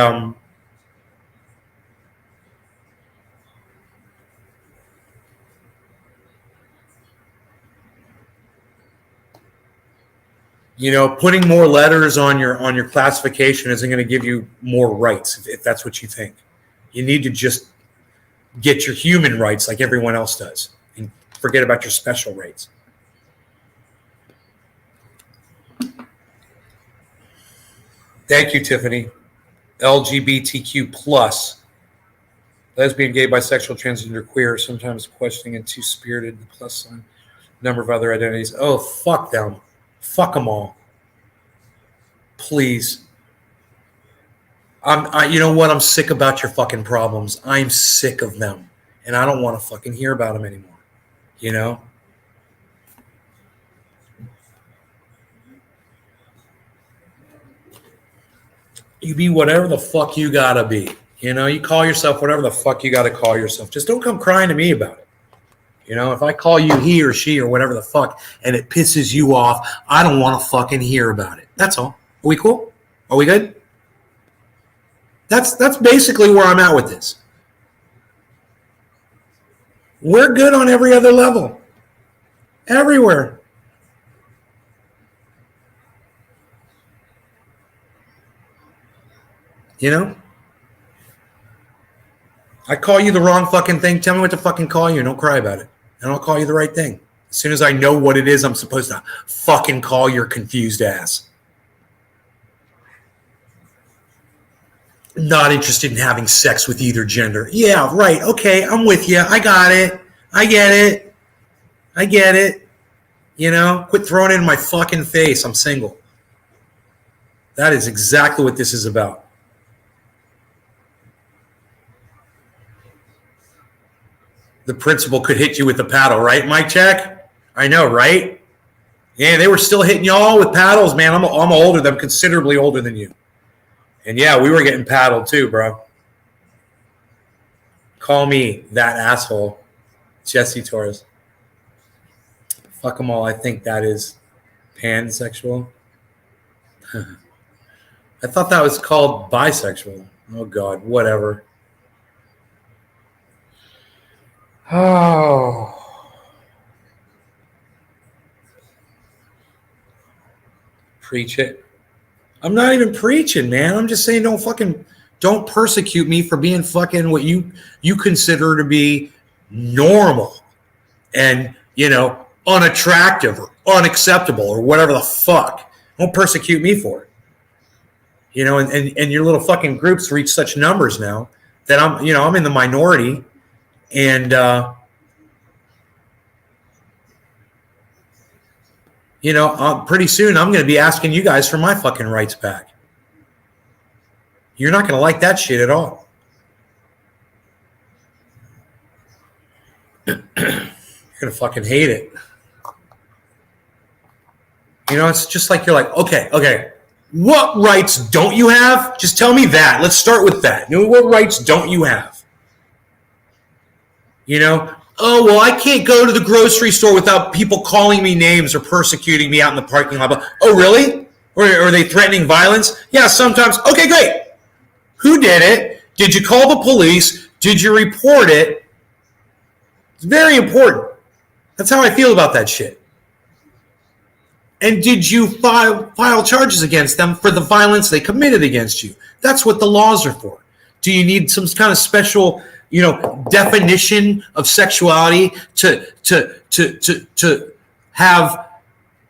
putting more letters on your classification isn't going to give you more rights if that's what you think. You need to just get your human rights like everyone else does and forget about your special rights. Thank you, Tiffany. LGBTQ plus. Lesbian, gay, bisexual, transgender, queer, sometimes questioning and two-spirited, the plus sign, number of other identities. Oh, fuck them. Fuck them all. Please. You know what? I'm sick about your fucking problems. I'm sick of them. And I don't want to fucking hear about them anymore. You be whatever the fuck you gotta be. You call yourself whatever the fuck you gotta call yourself. Just don't come crying to me about it. If I call you he or she or whatever the fuck and it pisses you off, I don't want to fucking hear about it. That's all. Are we cool? Are we good? That's basically where I'm at with this. We're good on every other level. Everywhere. I call you the wrong fucking thing. Tell me what to fucking call you and don't cry about it. And I'll call you the right thing. As soon as I know what it is I'm supposed to fucking call your confused ass. Not interested in having sex with either gender. Yeah, right. Okay, I'm with you. I got it. I get it. Quit throwing it in my fucking face. I'm single. That is exactly what this is about. The principal could hit you with a paddle, right, Mike Check? I know, right? Yeah, they were still hitting y'all with paddles, man. I'm older than, considerably older than you. And yeah, we were getting paddled too, bro. Call me that asshole, Jesse Torres. Fuck them all. I think that is pansexual. I thought that was called bisexual. Oh, God, whatever. Oh. Preach it. I'm not even preaching, man. I'm just saying don't persecute me for being fucking what you consider to be normal and, unattractive or unacceptable or whatever the fuck. Don't persecute me for it. And your little fucking groups reach such numbers now that I'm in the minority. And, pretty soon I'm going to be asking you guys for my fucking rights back. You're not going to like that shit at all. You're gonna fucking hate it. You know, it's just like you're like, okay. What rights don't you have? Just tell me that. Let's start with that. You know, what rights don't you have? You know, oh, well, I can't go to the grocery store without people calling me names or persecuting me out in the parking lot. Oh, really? Or are they threatening violence? Yeah, sometimes. Okay, great. Who did it? Did you call the police? Did you report it? It's very important. That's how I feel about that shit. And did you file charges against them for the violence they committed against you? That's what the laws are for. Do you need some kind of special, definition of sexuality to have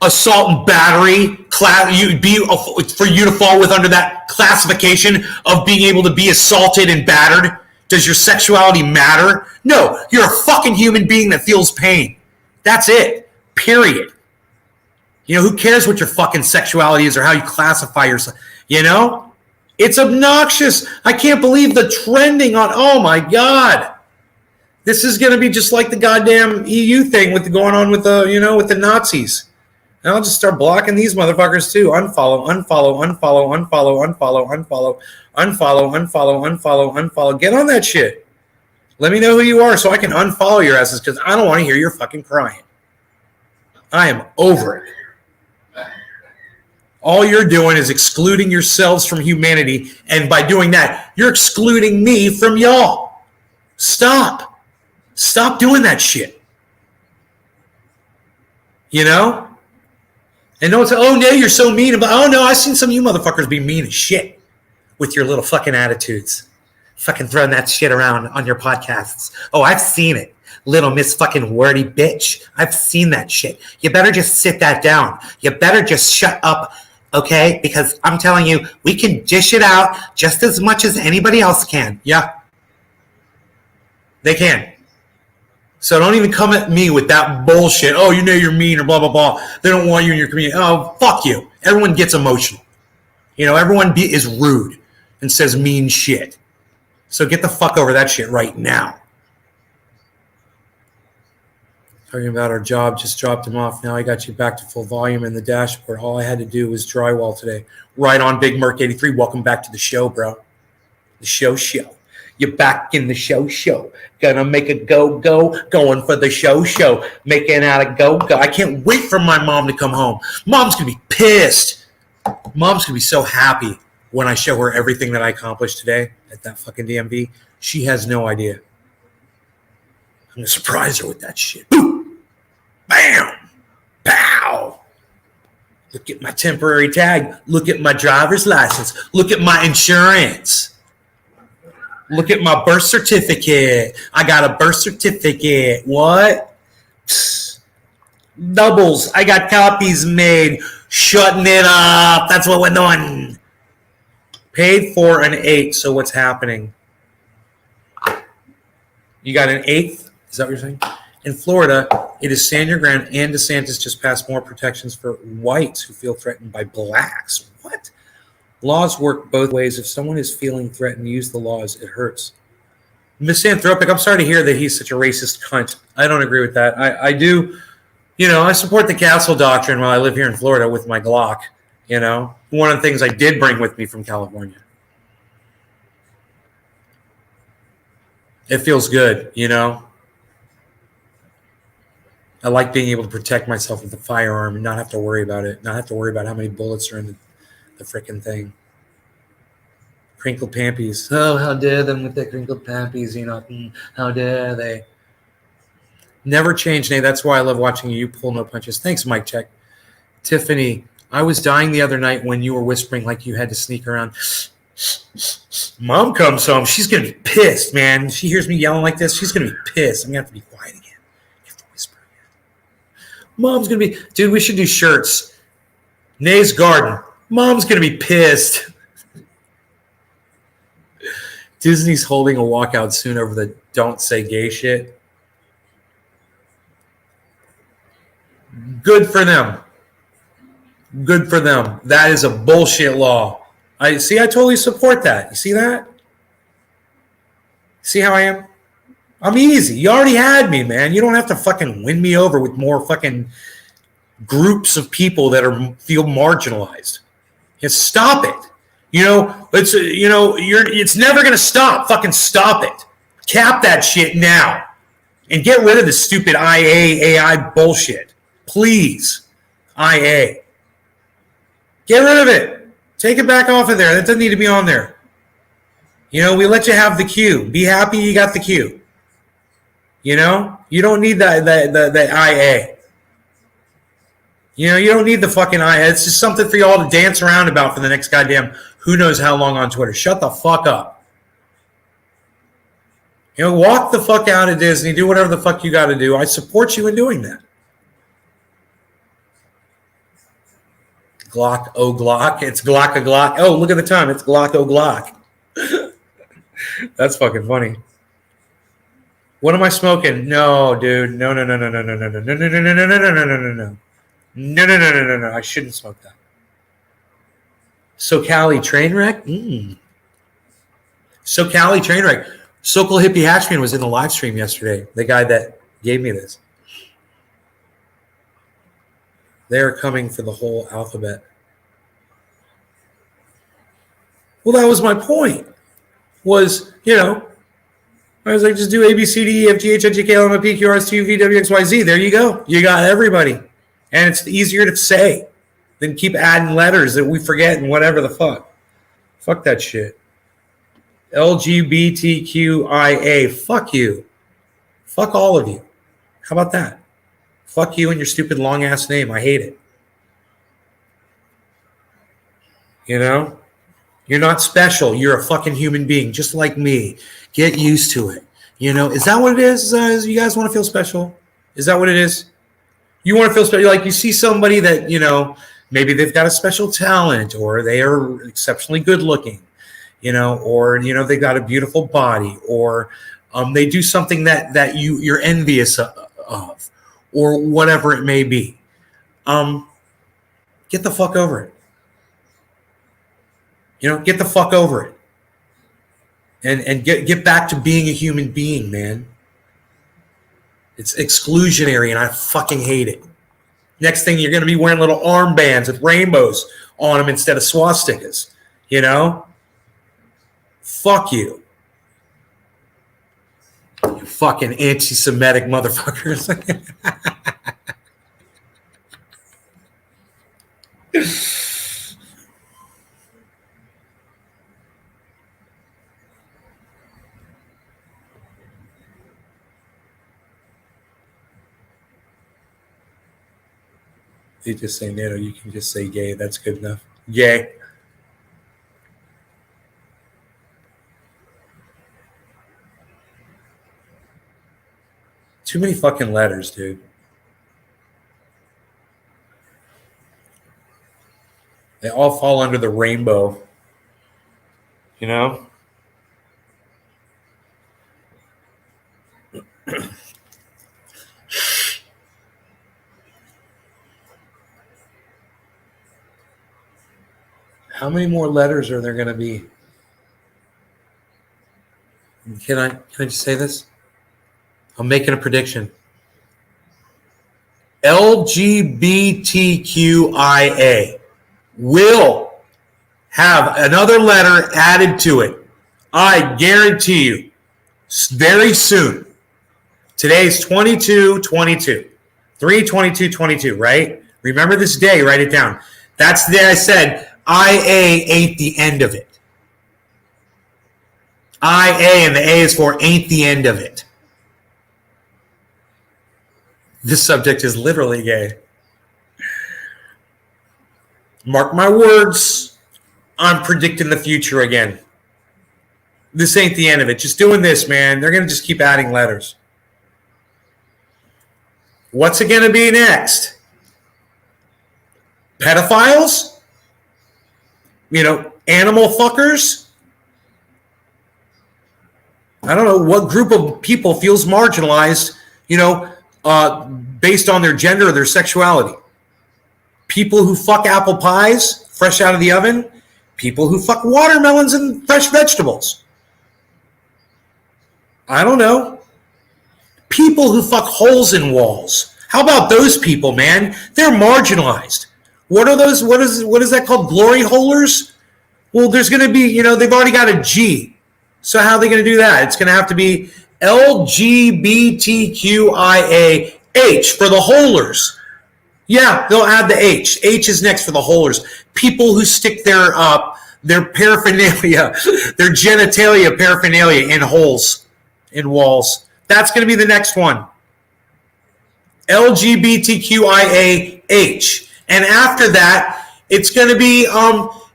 assault and battery for you to fall under that classification of being able to be assaulted and battered? Does your sexuality matter? No, you're a fucking human being that feels pain. That's it. Period. Who cares what your fucking sexuality is or how you classify yourself? It's obnoxious. I can't believe the trending on, oh my God. This is going to be just like the goddamn EU thing with going on with the Nazis. And I'll just start blocking these motherfuckers too. Unfollow. Get on that shit. Let me know who you are so I can unfollow your asses because I don't want to hear your fucking crying. I am over it. All you're doing is excluding yourselves from humanity, and by doing that, you're excluding me from y'all. Stop doing that shit. And no one said, oh, no, you're so mean. Oh, no, I've seen some of you motherfuckers be mean as shit with your little fucking attitudes. Fucking throwing that shit around on your podcasts. Oh, I've seen it. Little Miss fucking wordy bitch. I've seen that shit. You better just sit that down. You better just shut up, okay? Because I'm telling you, we can dish it out just as much as anybody else can. Yeah. They can. So don't even come at me with that bullshit. Oh, you're mean or blah, blah, blah. They don't want you in your community. Oh, fuck you. Everyone gets emotional. Everyone is rude and says mean shit. So get the fuck over that shit right now. Talking about our job, just dropped him off. Now I got you back to full volume in the dashboard. All I had to do was drywall today. Right on, Big Merc 83. Welcome back to the show, bro. The show. You're back in the show. Gonna make a go, going for the show. Making out a go. I can't wait for my mom to come home. Mom's gonna be pissed. Mom's gonna be so happy when I show her everything that I accomplished today at that fucking DMV. She has no idea. I'm gonna surprise her with that shit. Boom! Bam! Pow! Look at my temporary tag. Look at my driver's license. Look at my insurance. Look at my birth certificate. I got a birth certificate. What? Psst. Doubles. I got copies made. Shutting it up. That's what we're doing. Paid for an 8. So what's happening? You got an 8th? Is that what you're saying? In Florida, it is stand your ground, and DeSantis just passed more protections for whites who feel threatened by blacks. What? Laws work both ways. If someone is feeling threatened, use the laws. It hurts. Misanthropic, I'm sorry to hear that he's such a racist cunt. I don't agree with that. I do, I support the castle doctrine while I live here in Florida with my Glock, One of the things I did bring with me from California. It feels good, I like being able to protect myself with a firearm and not have to worry about it. Not have to worry about how many bullets are in the frickin' thing. Crinkled pampies. Oh, how dare them with their crinkled pampies, how dare they? Never change, Nate. That's why I love watching you pull no punches. Thanks, Mike Check. Tiffany, I was dying the other night when you were whispering like you had to sneak around. Mom comes home. She's going to be pissed, man. She hears me yelling like this. She's going to be pissed. I'm going to have to be quiet again. You have to whisper again. Mom's going to be, dude, we should do shirts. Nay's Garden. Mom's going to be pissed. Disney's holding a walkout soon over the don't say gay shit. Good for them. Good for them. That is a bullshit law. I totally support that. You see that? See how I am? I'm easy. You already had me, man. You don't have to fucking win me over with more fucking groups of people that feel marginalized. Just stop it. It's never gonna stop. Fucking stop it. Cap that shit now. And get rid of the stupid AI bullshit. Please. IA. Get rid of it. Take it back off of there. That doesn't need to be on there. We let you have the queue. Be happy you got the queue. You don't need the IA. You don't need the fucking IA. It's just something for you all to dance around about for the next goddamn who knows how long on Twitter. Shut the fuck up. Walk the fuck out of Disney. Do whatever the fuck you got to do. I support you in doing that. Glock, oh Glock. It's Glock, a Glock. Oh, look at the time. It's Glock, oh Glock. That's fucking funny. What am I smoking? No, dude. No. No. I shouldn't smoke that. SoCali train wreck? SoCali train wreck. Sokol Hippie Hatchman was in the live stream yesterday. The guy that gave me this. They're coming for the whole alphabet. Well, that was my point. I was like, just do A, B, C, D, E, F, G, H, I, J, K, L, M, N, P, Q, R, S, T, U, V, W, X, Y, Z. There you go. You got everybody. And it's easier to say than keep adding letters that we forget and whatever the fuck. Fuck that shit. LGBTQIA. Fuck you. Fuck all of you. How about that? Fuck you and your stupid long-ass name. I hate it. You're not special. You're a fucking human being, just like me. Get used to it. Is that what it is? You guys want to feel special? Is that what it is? You want to feel special? Like you see somebody that, maybe they've got a special talent or they are exceptionally good looking, or, they got a beautiful body or they do something that you're envious of or whatever it may be. Get the fuck over it. Get the fuck over it. And get back to being a human being, man. It's exclusionary, and I fucking hate it. Next thing, you're going to be wearing little armbands with rainbows on them instead of swastikas. Fuck you. You fucking anti-Semitic motherfuckers. You just say NATO, you can just say gay. That's good enough. Gay. Too many fucking letters, dude. They all fall under the rainbow. How many more letters are there going to be? Can I just say this? I'm making a prediction. LGBTQIA will have another letter added to it. I guarantee you. Very soon. Today's 22/22. 3/22/22, right? Remember this day. Write it down. That's the day I said IA ain't the end of it. IA and the A is for ain't the end of it. This subject is literally gay. Mark my words. I'm predicting the future again. This ain't the end of it. Just doing this, man. They're going to just keep adding letters. What's it going to be next? Pedophiles? Animal fuckers? I don't know what group of people feels marginalized, based on their gender or their sexuality. People who fuck apple pies fresh out of the oven. People who fuck watermelons and fresh vegetables. I don't know. People who fuck holes in walls. How about those people, man? They're marginalized. What are those? What is that called? Glory holers? Well, there's going to be, they've already got a G. So how are they going to do that? It's going to have to be LGBTQIA H for the holers. Yeah, they'll add the H. H is next for the holers. People who stick their paraphernalia, their genitalia paraphernalia in holes, in walls. That's going to be the next one. LGBTQIA And after that, it's going to be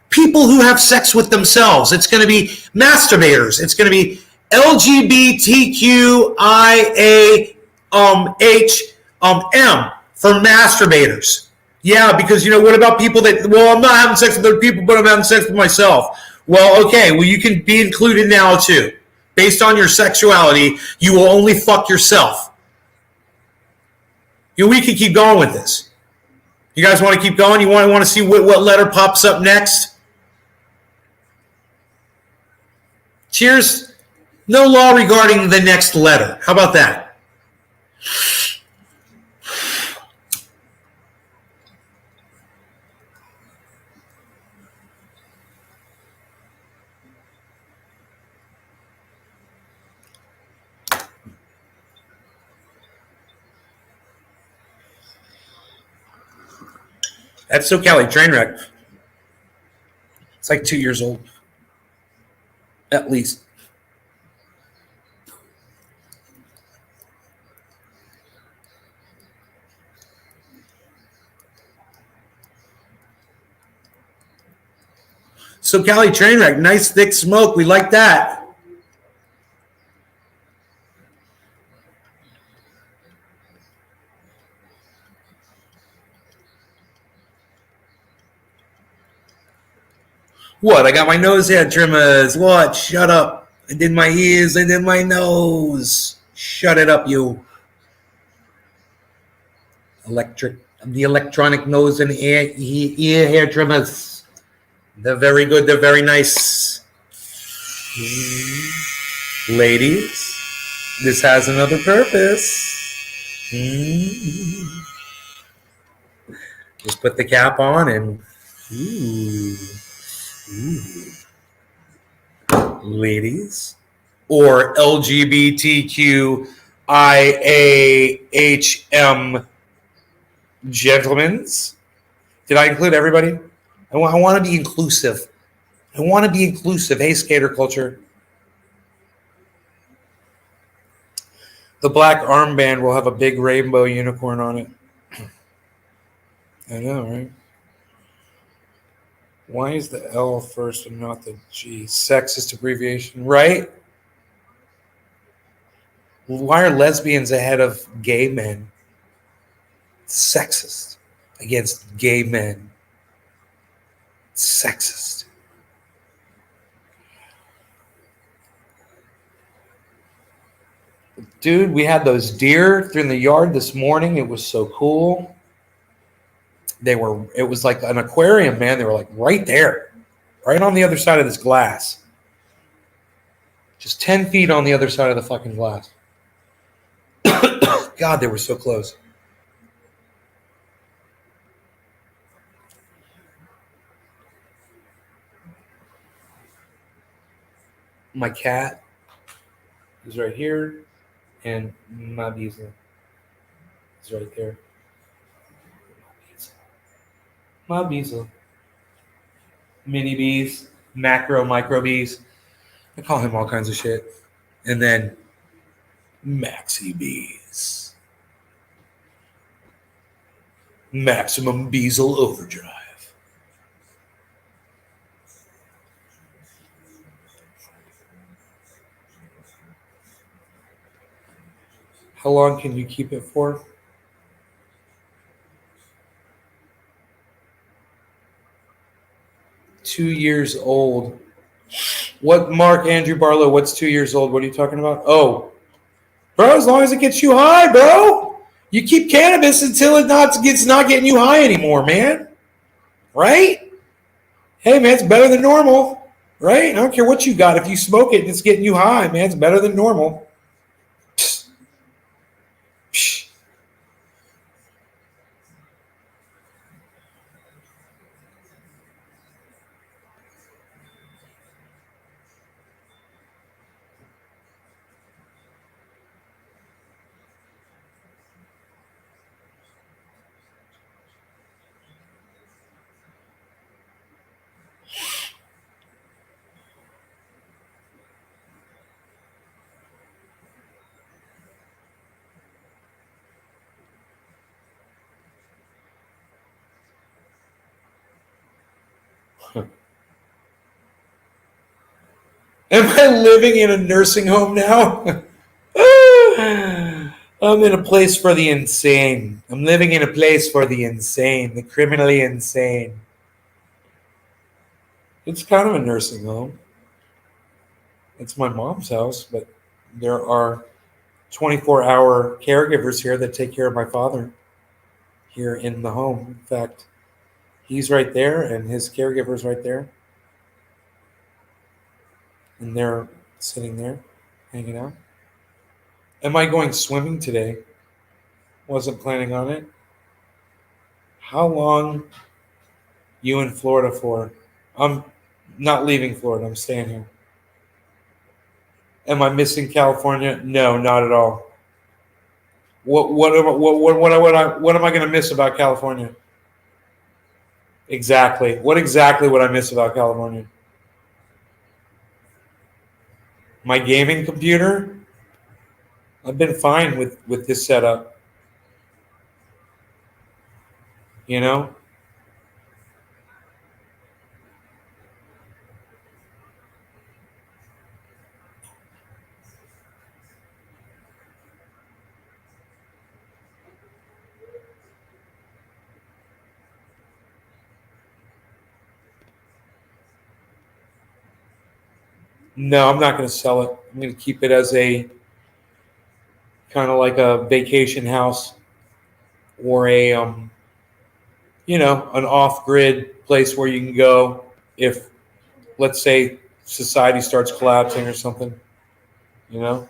people who have sex with themselves. It's going to be masturbators. It's going to be LGBTQIA for masturbators. Yeah, because, what about people that, I'm not having sex with other people, but I'm having sex with myself. Well, okay, you can be included now too. Based on your sexuality, you will only fuck yourself. We can keep going with this. You guys want to keep going? You want to see what letter pops up next? Cheers. No law regarding the next letter. How about that? That's SoCal train wreck. It's like 2 years old. At least. SoCal train wreck. Nice thick smoke. We like that. What? I got my nose hair trimmers. What? Shut up. I did my ears. I did my nose. Shut it up, you. The electronic nose and ear hair trimmers. They're very good. They're very nice. Ladies, this has another purpose. Just put the cap on and... Ladies, or LGBTQIAHM gentlemen. Did I include everybody? I want to be inclusive. Hey, skater culture. The black armband will have a big rainbow unicorn on it. I know, right? Why is the L first and not the G? Sexist abbreviation, right? Why are lesbians ahead of gay men? Sexist against gay men. Sexist. Dude, we had those deer through the yard this morning. It was so cool. It was like an aquarium, man. They were like right there, right on the other side of this glass. Just 10 feet on the other side of the fucking glass. God, they were so close. My cat is right here, and my beezel is right there. My beezel. Mini bees, macro, micro bees. I call him all kinds of shit. And then maxi bees. Maximum beezel overdrive. How long can you keep it for? Two years old. What, Mark Andrew Barlow, what's 2 years old? What are you talking about? Oh, bro, as long as it gets you high, bro. You keep cannabis until it's not getting you high anymore, man. Right? Hey, man, it's better than normal. Right? I don't care what you got. If you smoke it and it's getting you high, man, it's better than normal. Am I living in a nursing home now? I'm in a place for the insane. I'm living in a place for the insane, the criminally insane. It's kind of a nursing home. It's my mom's house, but there are 24-hour caregivers here that take care of my father here in the home. In fact, he's right there and his caregiver's right there. And they're sitting there hanging out. Am I going swimming today? Wasn't planning on it. How long you in Florida for? I'm not leaving Florida. I'm staying here. Am I missing California? No, not at all. What am I going to miss about California? Exactly. What exactly would I miss about California? My gaming computer? I've been fine with this setup. You know? No, I'm not going to sell it. I'm going to keep it as a kind of like a vacation house or a an off-grid place where you can go if, let's say, society starts collapsing or something. You know,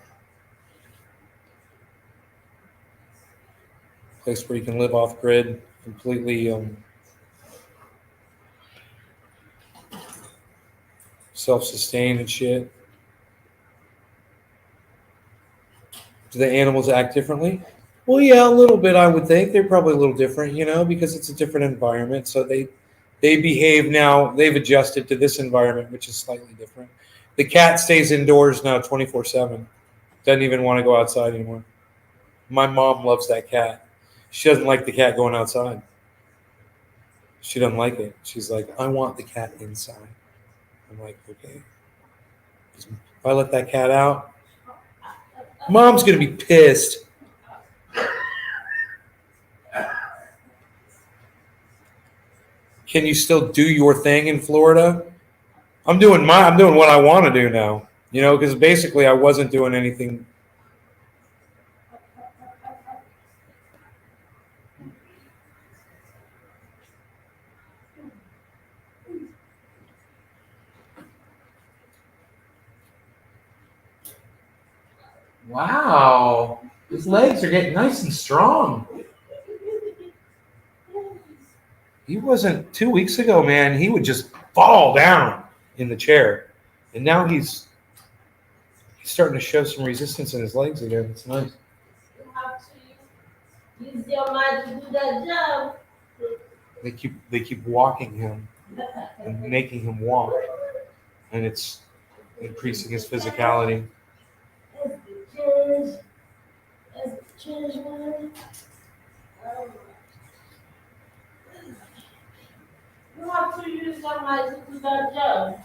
place where you can live off-grid, completely self-sustained and shit. Do the animals act differently? Well, yeah, a little bit. I would think they're probably a little different, because it's a different environment. So they behave now. They've adjusted to this environment, which is slightly different. The cat stays indoors now 24/7. Doesn't even want to go outside anymore. My mom loves that cat. She doesn't like the cat going outside. She doesn't like it. She's like, I want the cat inside. I'm like, okay. If I let that cat out, mom's gonna be pissed. Can you still do your thing in Florida? I'm doing what I want to do now. Because basically I wasn't doing anything. Wow. His legs are getting nice and strong. He wasn't 2 weeks ago, man. He would just fall down in the chair. And now he's starting to show some resistance in his legs again. It's nice. You have to use your mind to do that job. They keep walking him and making him walk. And it's increasing his physicality. That's the change. That's the change, man. You have to use your mind to do that job.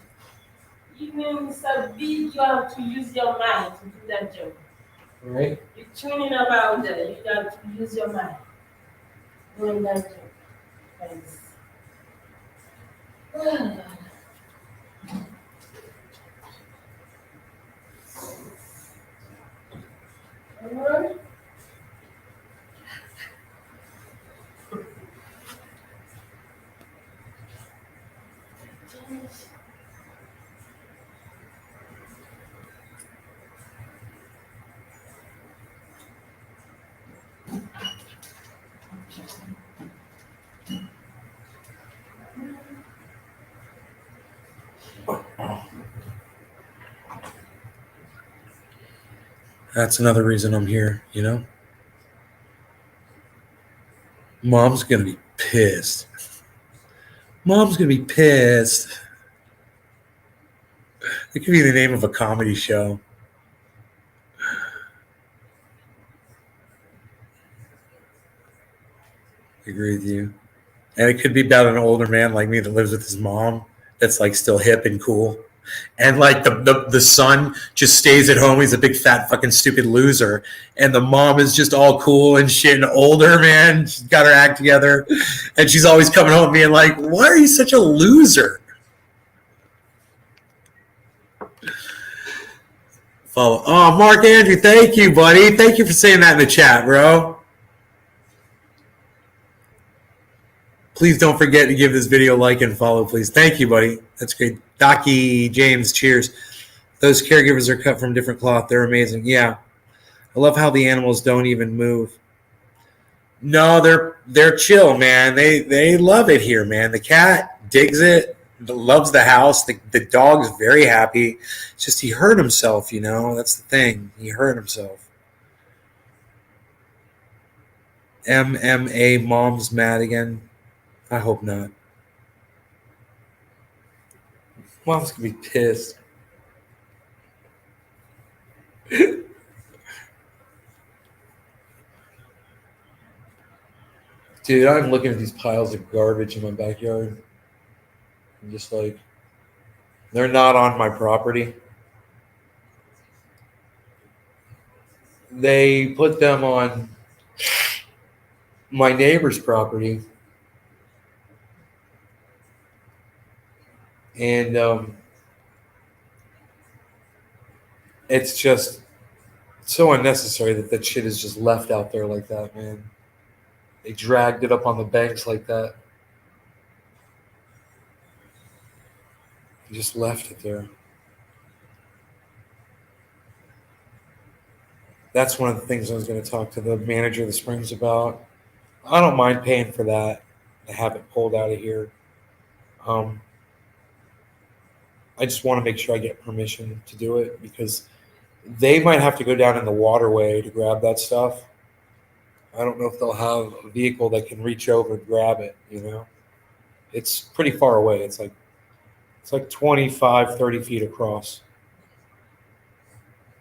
Even so big, you have to use your mind to do that job. Right? You're tuning about that. You got to use your mind doing that job. Thanks. Alright. That's another reason I'm here, Mom's going to be pissed. Mom's going to be pissed. It could be the name of a comedy show. I agree with you. And it could be about an older man like me that lives with his mom that's like still hip and cool. And like the son just stays at home. He's a big fat fucking stupid loser. And the mom is just all cool and shit and older, man. She's got her act together. And she's always coming home being like, why are you such a loser? Follow. Oh, Mark Andrew, thank you, buddy. Thank you for saying that in the chat, bro. Please don't forget to give this video a like and follow, please. Thank you, buddy. That's great. Docky James, cheers. Those caregivers are cut from different cloth. They're amazing. Yeah. I love how the animals don't even move. No, they're chill, man. They love it here, man. The cat digs it, loves the house. The dog's very happy. It's just he hurt himself, you know. That's the thing. He hurt himself. MMA mom's mad again. I hope not. Mom's gonna be pissed. Dude, I'm looking at these piles of garbage in my backyard. I'm just like, they're not on my property. They put them on my neighbor's property. And it's just so unnecessary that shit is just left out there like that, man. They dragged it up on the banks like that. They just left it there. That's one of the things I was going to talk to the manager of the Springs about. I don't mind paying for that to have it pulled out of here. I just want to make sure I get permission to do it because they might have to go down in the waterway to grab that stuff. I don't know if they'll have a vehicle that can reach over and grab it, you know. It's pretty far away. It's like 25, 30 feet across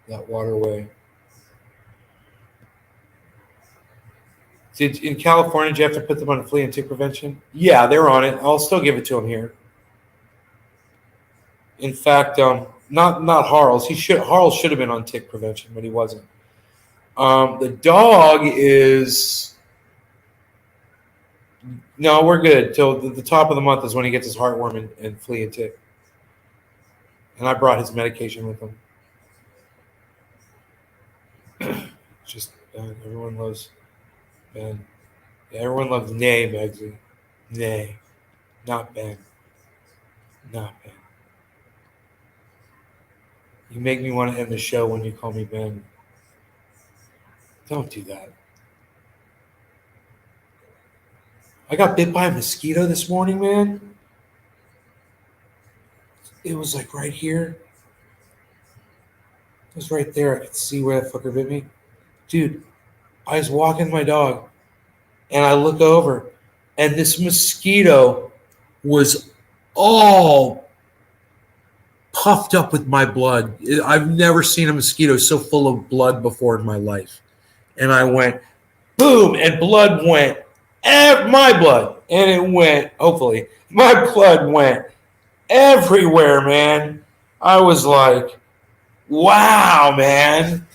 that waterway. In California, did you have to put them on flea and tick prevention? Yeah, they're on it. I'll still give it to them here. In fact, not Harles. Harles should have been on tick prevention, but he wasn't. The dog is no, we're good till the top of the month is when he gets his heartworm and flea and tick. And I brought his medication with him. Just everyone loves Ben. Yeah, everyone loves Nay, Megsy. Nay, not Ben. Not Ben. You make me want to end the show when you call me Ben. Don't do that. I got bit by a mosquito this morning, man. It was like right here. It was right there. I could see where that fucker bit me. Dude, I was walking my dog, and I look over, and this mosquito was all puffed up with my blood. I've never seen a mosquito so full of blood before in my life. And I went, boom, and blood went, my blood, and it went, hopefully, my blood went everywhere, man. I was like, wow, man.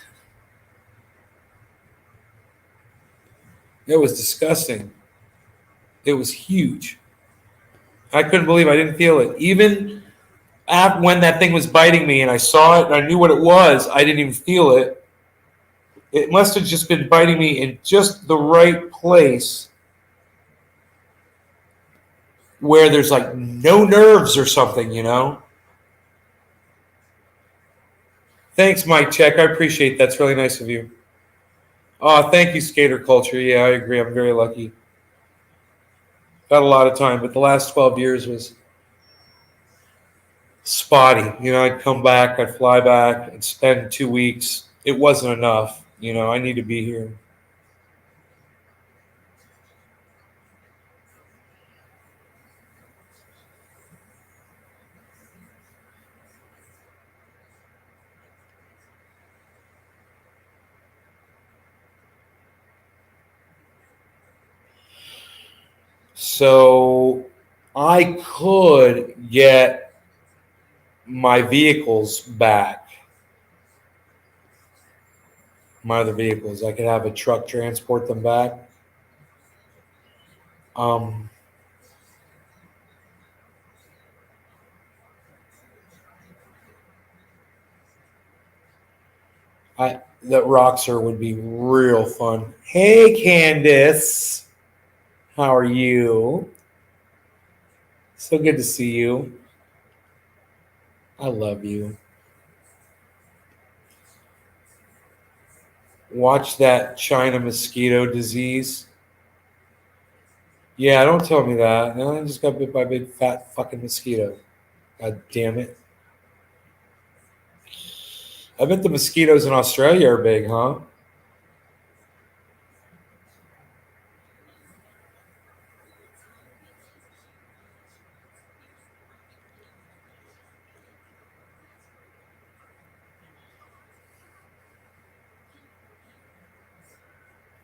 It was disgusting. It was huge. I couldn't believe I didn't feel it. Even when that thing was biting me and I saw it and I knew what it was, I didn't even feel it. It must have just been biting me in just the right place where there's like no nerves or something, you know? Thanks, Mike Check. I appreciate that. That's really nice of you. Oh, thank you, Skater Culture. Yeah, I agree. I'm very lucky. Got a lot of time, but the last 12 years was spotty. You know, I'd come back, I'd fly back, and spend 2 weeks. It wasn't enough. You know, I need to be here. So I could get my vehicles back. My other vehicles. I could have a truck transport them back. Um, that Roxer would be real fun. Hey, Candace. How are you? So good to see you. I love you. Watch that China mosquito disease. Yeah, don't tell me that. No, I just got bit by a big fat fucking mosquito. God damn it. I bet the mosquitoes in Australia are big, huh?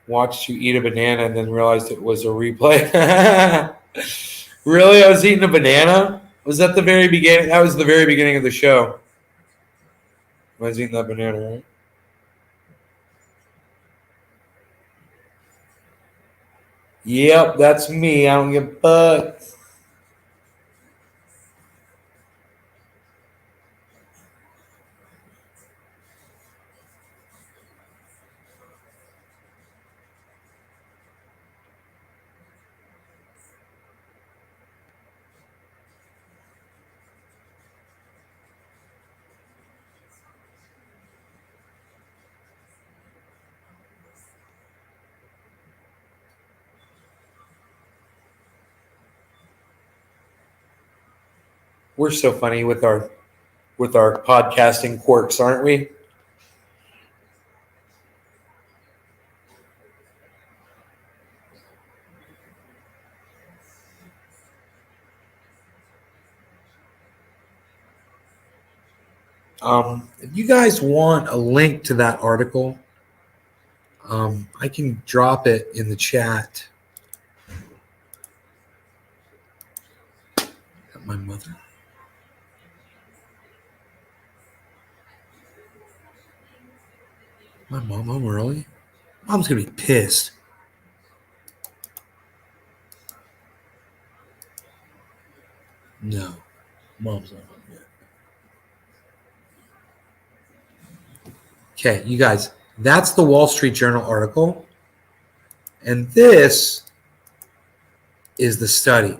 Watched you eat a banana and then realized it was a replay. Really? I was eating a banana? Was that the very beginning? That was the very beginning of the show. I was eating that banana, right? Yep, that's me. I don't give fucks. We're so funny with our podcasting quirks, aren't we? If you guys want a link to that article, I can drop it in the chat. My mother. My mom home early? Mom's going to be pissed. No. Mom's not home yet. Okay, you guys, that's the Wall Street Journal article. And this is the study.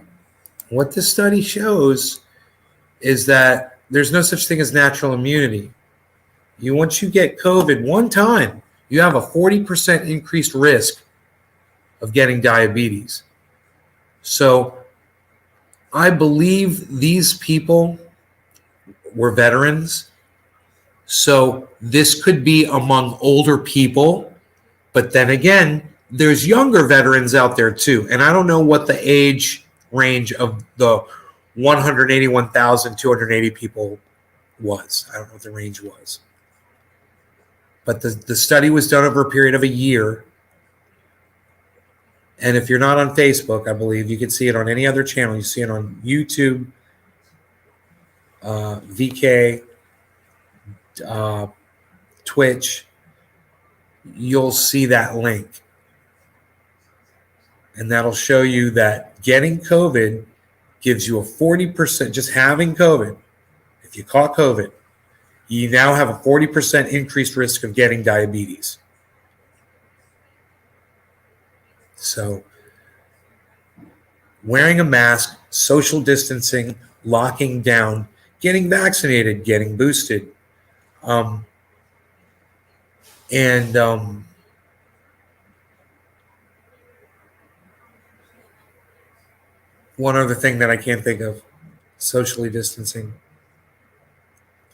What the study shows is that there's no such thing as natural immunity. Once you get COVID one time, you have a 40% increased risk of getting diabetes. So I believe these people were veterans. So this could be among older people. But then again, there's younger veterans out there too. And I don't know what the age range of the 181,280 people was. I don't know what the range was. But the study was done over a period of a year. And if you're not on Facebook, I believe, you can see it on any other channel. You see it on YouTube, VK, Twitch. You'll see that link. And that'll show you that getting COVID gives you a 40%, just having COVID. If you caught COVID, you now have a 40% increased risk of getting diabetes. So wearing a mask, social distancing, locking down, getting vaccinated, getting boosted. One other thing that I can't think of, socially distancing.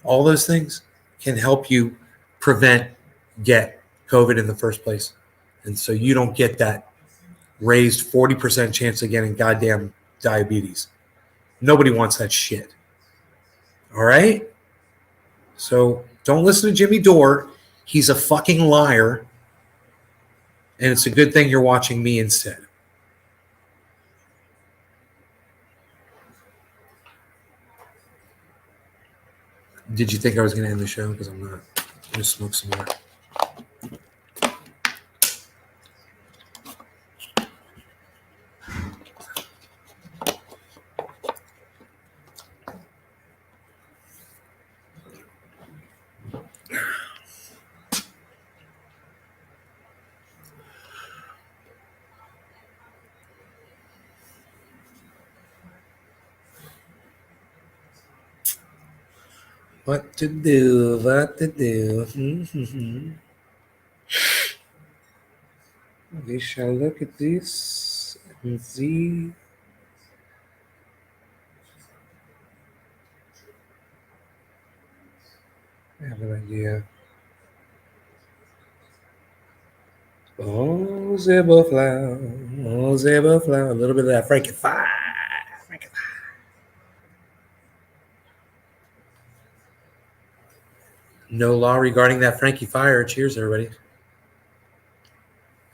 All those things can help you get COVID in the first place. And so you don't get that raised 40% chance of getting goddamn diabetes. Nobody wants that shit. All right? So don't listen to Jimmy Dore. He's a fucking liar. And it's a good thing you're watching me instead. Did you think I was going to end the show? Because I'm not. I'm going to smoke some more. What to do? What to do? Mm-hmm. We shall look at this and see. I have an idea. Oh, zebra flower. Oh, zebra flower. A little bit of that Frankie Fire. Frankie Fire. No law regarding that Frankie Fire. Cheers, everybody.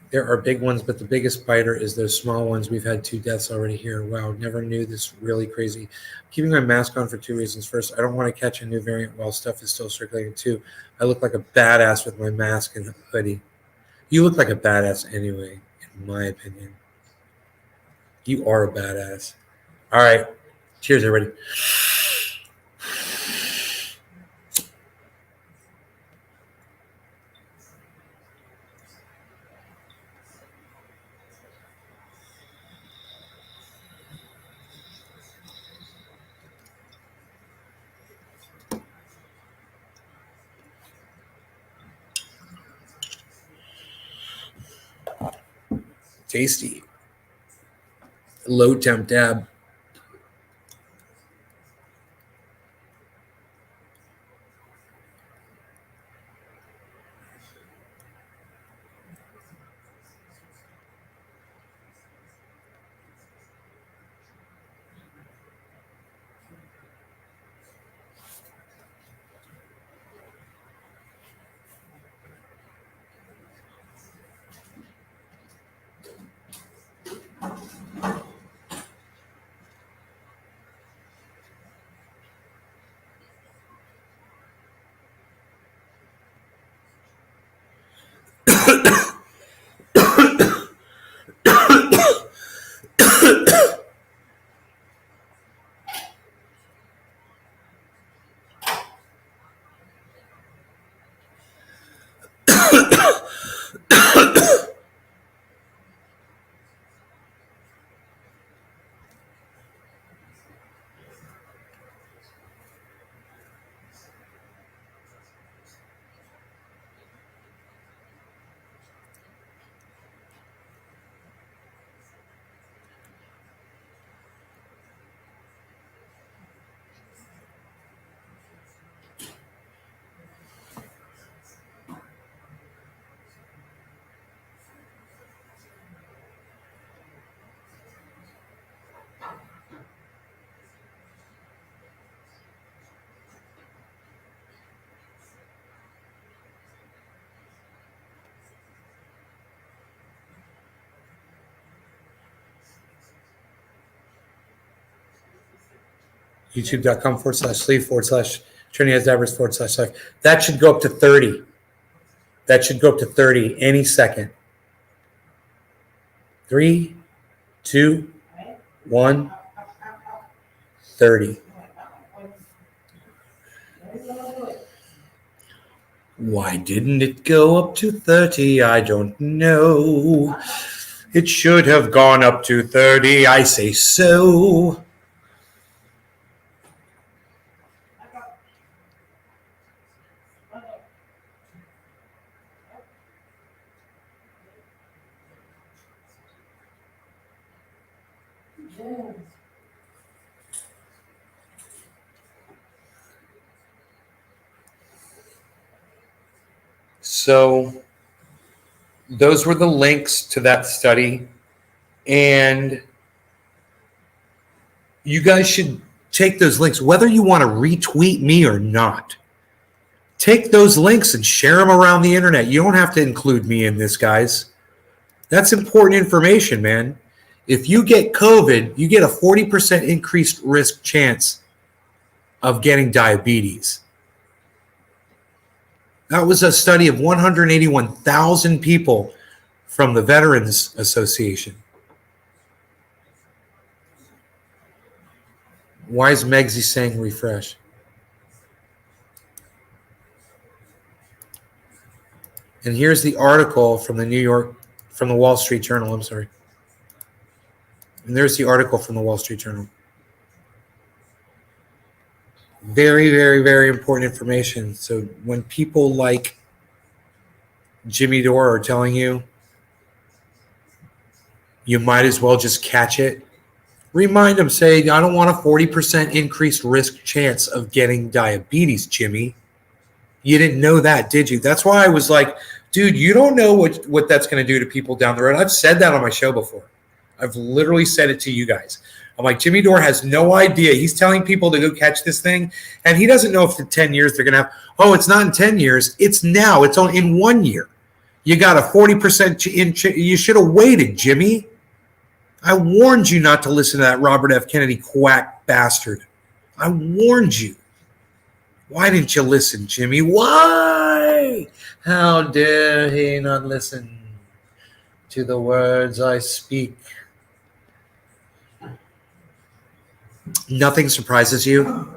There are big ones, but the biggest biter is those small ones. We've had 2 deaths already here. Wow, never knew this. Really crazy. Keeping my mask on for 2 reasons. First, I don't want to catch a new variant while stuff is still circulating. 2, I look like a badass with my mask and hoodie. You look like a badass anyway, in my opinion. You are a badass. All right. Cheers, everybody. Tasty. Low temp dab. YouTube.com/sleeve/Trinidad/life. That should go up to 30. That should go up to 30 any second. 3, 2, 1, 30. Why didn't it go up to 30? I don't know. It should have gone up to 30. I say so. So those were the links to that study. And you guys should take those links, whether you want to retweet me or not. Take those links and share them around the internet. You don't have to include me in this, guys. That's important information, man. If you get COVID, you get a 40% increased risk chance of getting diabetes. That was a study of 181,000 people from the Veterans Association. Why is Megsy saying refresh? And here's the article from the Wall Street Journal. I'm sorry. And there's the article from the Wall Street Journal. Very, very, very important information. So when people like Jimmy Dore are telling you, you might as well just catch it, remind them, say, I don't want a 40% increased risk chance of getting diabetes, Jimmy. You didn't know that, did you? That's why I was like, dude, you don't know what that's going to do to people down the road. I've said that on my show before. I've literally said it to you guys. I'm like, Jimmy Dore has no idea. He's telling people to go catch this thing, and he doesn't know if in 10 years they're going to have, oh, it's not in 10 years. It's now. It's only in 1 year. You got a 40% you should have waited, Jimmy. I warned you not to listen to that Robert F. Kennedy quack bastard. I warned you. Why didn't you listen, Jimmy? Why? How dare he not listen to the words I speak? Nothing surprises you?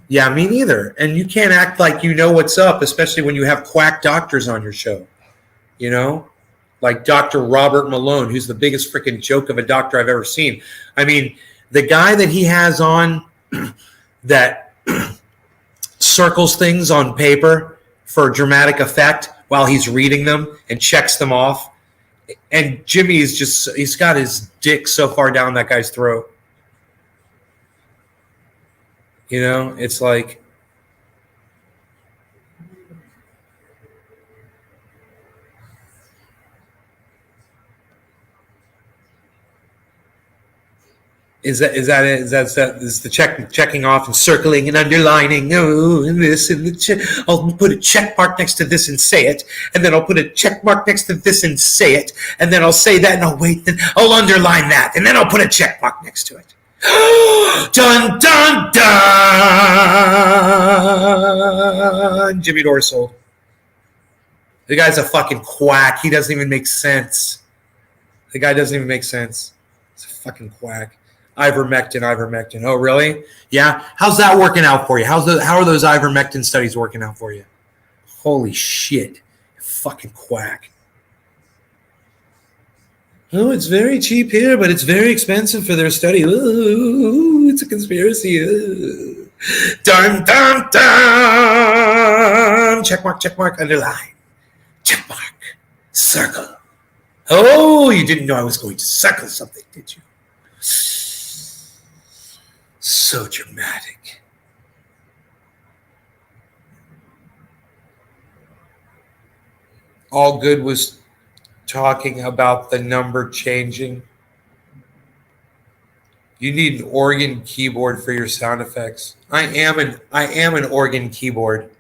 Yeah, me neither. And you can't act like you know what's up, especially when you have quack doctors on your show. You know? Like Dr. Robert Malone, who's the biggest freaking joke of a doctor I've ever seen. I mean, the guy that he has on that circles things on paper for dramatic effect while he's reading them and checks them off. And Jimmy is just, he's got his dick so far down that guy's throat. You know, it's like, is the checking off and circling and underlining? Oh, and this and the I'll put a check mark next to this and say it, and then I'll put a check mark next to this and say it, and then I'll say that and I'll wait, then I'll underline that, and then I'll put a check mark next to it. Dun dun dun! Jimmy Dore sold. The guy's a fucking quack. He doesn't even make sense. The guy doesn't even make sense. He's a fucking quack. Ivermectin. Oh, really? Yeah. How's that working out for you? How are those ivermectin studies working out for you? Holy shit. Fucking quack. Oh, it's very cheap here, but it's very expensive for their study. Ooh, it's a conspiracy. Ooh. Dun, dun, dun. Check mark, underline. Check mark. Circle. Oh, you didn't know I was going to circle something, did you? So dramatic. All good was talking about the number changing. You need an organ keyboard for your sound effects. I am an organ keyboard.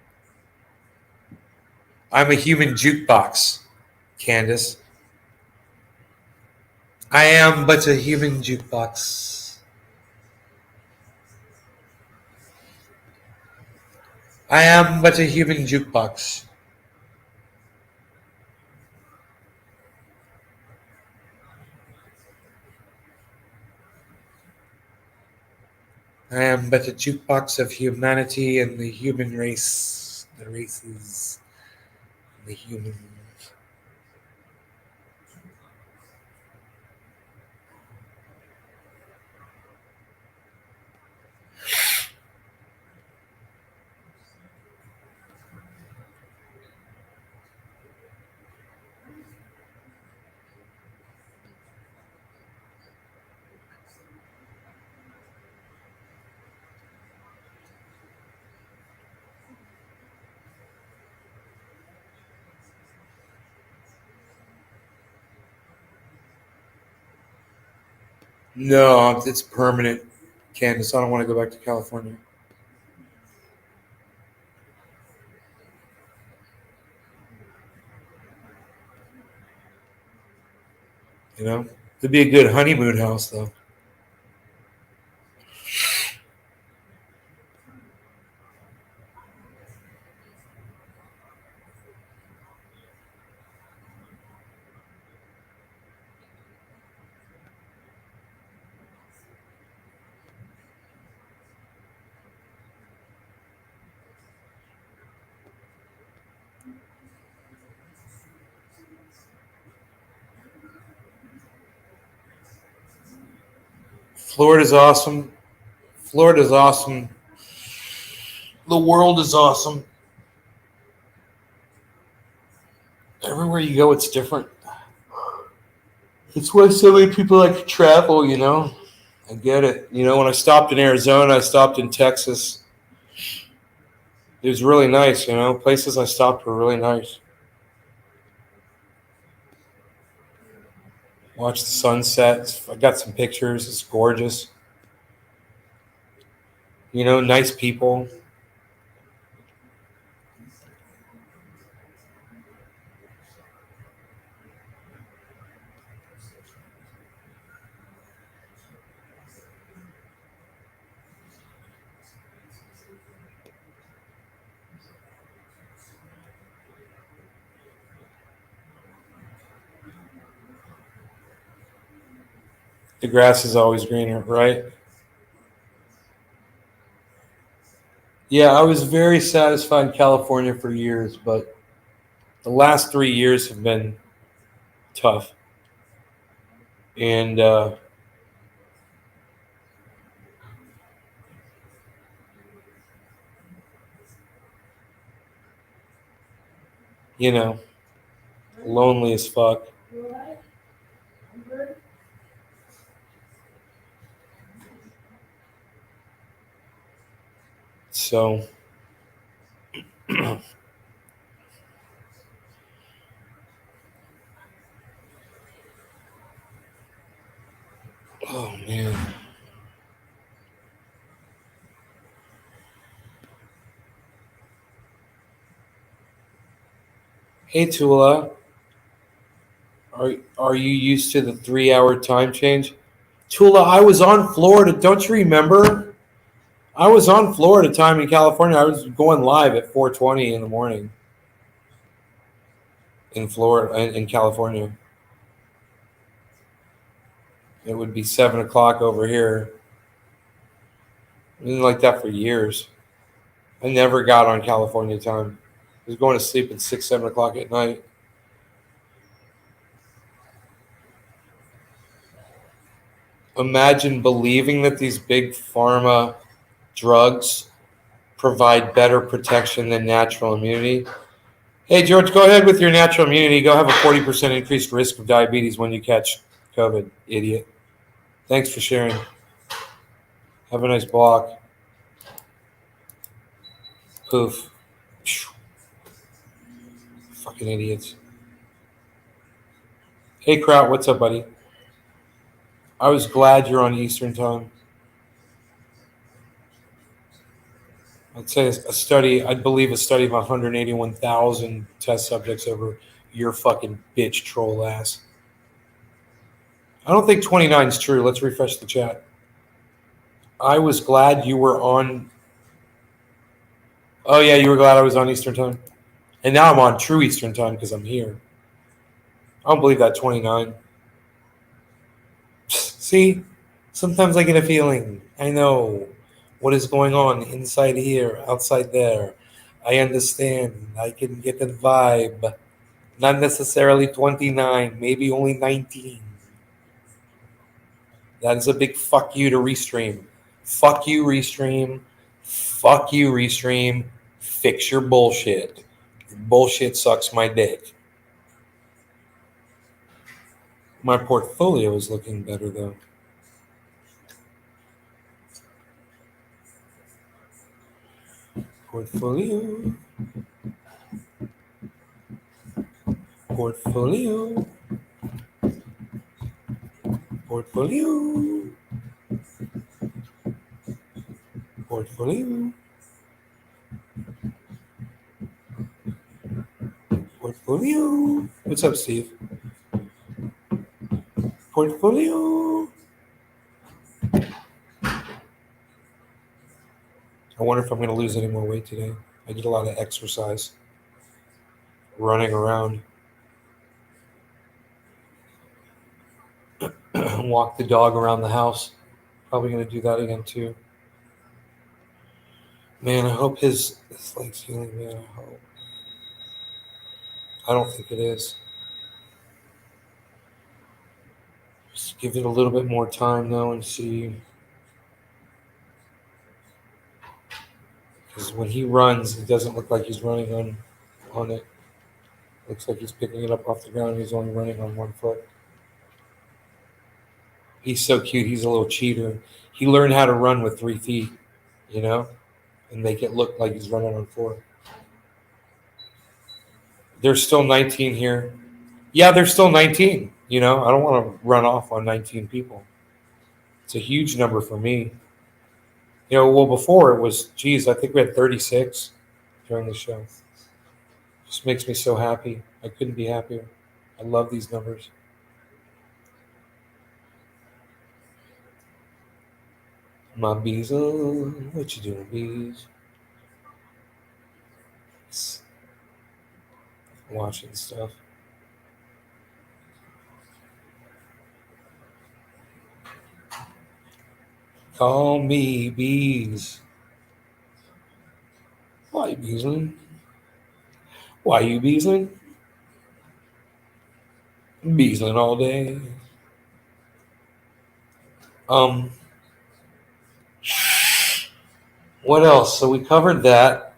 I'm a human jukebox, Candace. I am but a human jukebox. I am but a human jukebox. I am but a jukebox of humanity and the human race, the races, the humans. No, it's permanent, Candace. I don't want to go back to California. You know, it'd be a good honeymoon house, though. Florida's awesome. Florida's awesome. The world is awesome. Everywhere you go, it's different. It's why so many people like to travel, you know. I get it. You know, when I stopped in Arizona, I stopped in Texas. It was really nice, you know. Places I stopped were really nice. Watch the sunsets. I got some pictures. It's gorgeous. You know, nice people. The grass is always greener, right? Yeah, I was very satisfied in California for years, but the last 3 years have been tough. And, you know, lonely as fuck. So, oh man. Hey Tula, are you used to the 3 hour time change? Tula, I was on Florida. Don't you remember? I was on Florida time in California. I was going live at 4:20 in the morning in Florida, in California. It would be 7 o'clock over here. I've been like that for years. I never got on California time. I was going to sleep at 6, 7 o'clock at night. Imagine believing that these big pharma drugs provide better protection than natural immunity. Hey, George, go ahead with your natural immunity. Go have a 40% increased risk of diabetes when you catch COVID, idiot. Thanks for sharing. Have a nice block. Poof. Fucking idiots. Hey, Kraut, what's up, buddy? I was glad you're on Eastern time. I'd say I'd believe a study of 181,000 test subjects over your fucking bitch troll ass. I don't think 29 is true. Let's refresh the chat. I was glad you were on. Oh, yeah, you were glad I was on Eastern time. And now I'm on true Eastern time because I'm here. I don't believe that 29. See, sometimes I get a feeling. I know what is going on inside here, outside there. I understand. I can get the vibe. Not necessarily 29, maybe only 19. That is a big fuck you to Restream. Fuck you, Restream. Fuck you, Restream. Fix your bullshit. Your bullshit sucks my dick. My portfolio is looking better, though. Portfolio. Portfolio. Portfolio. Portfolio. Portfolio. What's up, Steve? Portfolio. I wonder if I'm going to lose any more weight today. I did a lot of exercise, running around. Walk the dog around the house. Probably going to do that again, too. Man, I hope his leg's healing, man. I hope. I don't think it is. Just give it a little bit more time, though, and see. Because when he runs, it doesn't look like he's running on it. Looks like he's picking it up off the ground. He's only running on one foot. He's so cute. He's a little cheater. He learned how to run with 3 feet, you know, and make it look like he's running on 4. There's still 19 here. Yeah, there's still 19. You know, I don't want to run off on 19 people. It's a huge number for me. You know, well, before it was, geez, I think we had 36 during the show. Just makes me so happy. I couldn't be happier. I love these numbers. My bees, what you doing, bees? Watching stuff. Call me bees. Why you beesling? Why you beesling? Beesling all day. What else? So we covered that.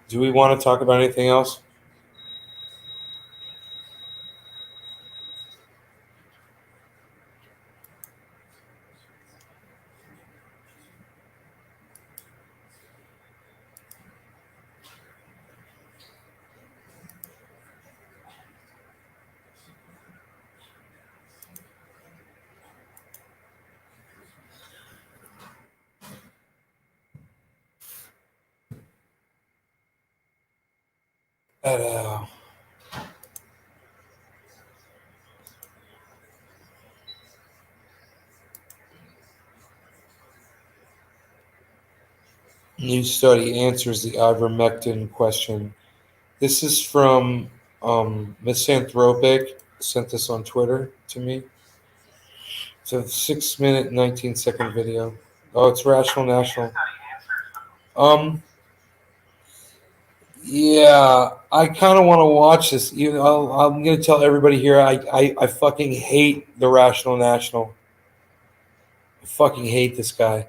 Do we want to talk about anything else? New study answers the ivermectin question. This is from Misanthropic. Sent this on Twitter to me. It's a 6-minute, 19-second video. Oh, it's Rational National. Yeah, I kind of want to watch this. I'm going to tell everybody here, I fucking hate the Rational National. I fucking hate this guy.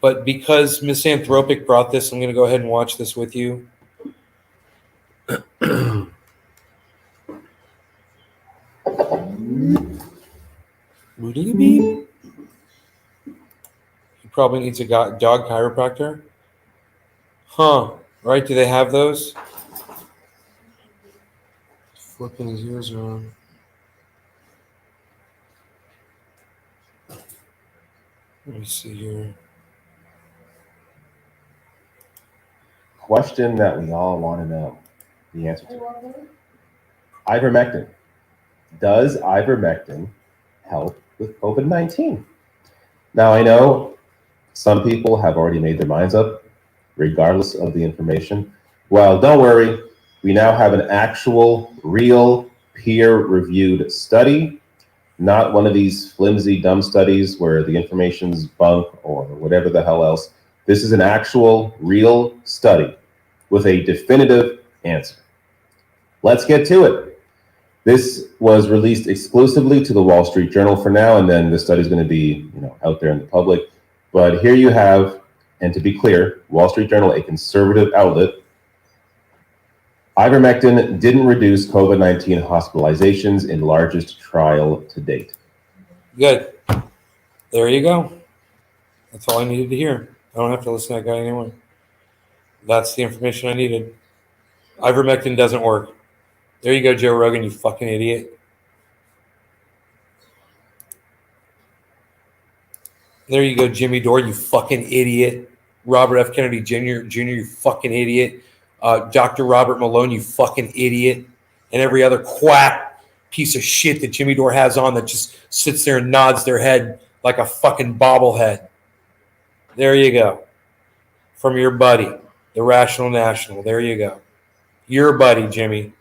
But because Misanthropic brought this, I'm going to go ahead and watch this with you. He probably needs a dog chiropractor. Huh. Right? Do they have those? Flipping his ears around. Let me see here. Question that we all want to know the answer to. Ivermectin. Does ivermectin help with COVID-19? Now, I know some people have already made their minds up, regardless of the information. Well, don't worry. We now have an actual, real, peer-reviewed study, not one of these flimsy, dumb studies where the information's bunk or whatever the hell else. This is an actual, real study with a definitive answer. Let's get to it. This was released exclusively to the Wall Street Journal for now, and then the study is going to be, out there in the public. But here you have, and to be clear, Wall Street Journal, a conservative outlet, ivermectin didn't reduce COVID-19 hospitalizations in largest trial to date. Good. There you go. That's all I needed to hear. I don't have to listen to that guy anymore. That's the information I needed. Ivermectin doesn't work. There you go, Joe Rogan, you fucking idiot. There you go, Jimmy Dore, you fucking idiot. Robert F. Kennedy Jr., you fucking idiot. Dr. Robert Malone, you fucking idiot. And every other quack piece of shit that Jimmy Dore has on that just sits there and nods their head like a fucking bobblehead. There you go. From your buddy, the Rational National. There you go. Your buddy, Jimmy.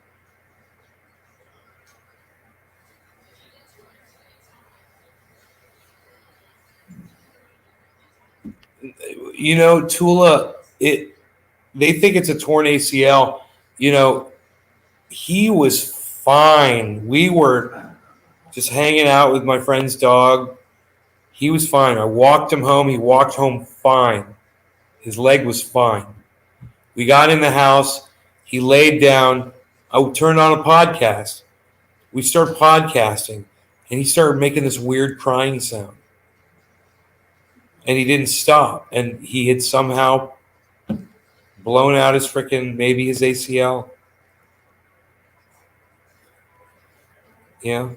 Tula, they think it's a torn ACL. He was fine. We were just hanging out with my friend's dog. He was fine. I walked him home. He walked home fine. His leg was fine. We got in the house. He laid down. I turned on a podcast. We started podcasting, and he started making this weird crying sound. And he didn't stop. And he had somehow blown out his freaking, maybe his ACL. Yeah.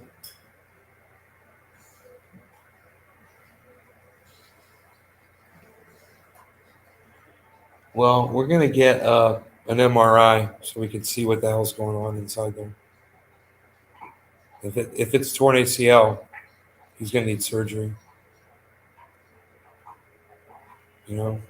Well, we're going to get an MRI so we can see what the hell's going on inside there. If it's torn ACL, he's going to need surgery. You know?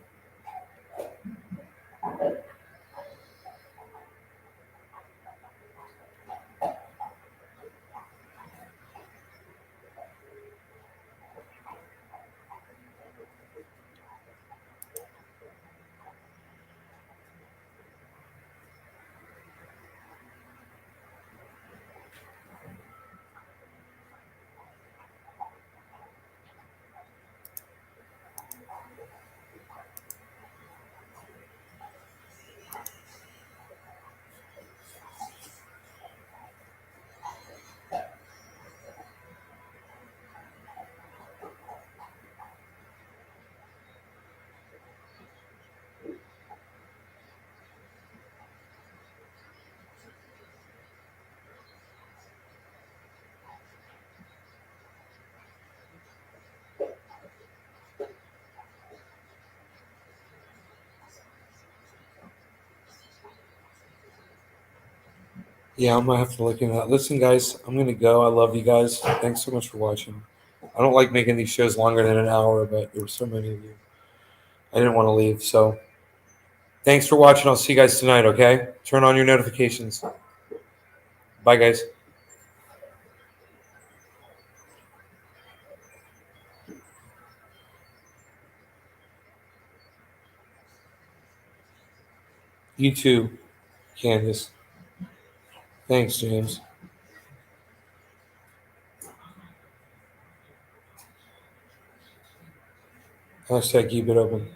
Yeah, I'm going to have to look into that. Listen, guys, I'm going to go. I love you guys. Thanks so much for watching. I don't like making these shows longer than an hour, but there were so many of you. I didn't want to leave. So thanks for watching. I'll see you guys tonight, okay? Turn on your notifications. Bye, guys. You too, Candace. Thanks, James. Hashtag keep it open.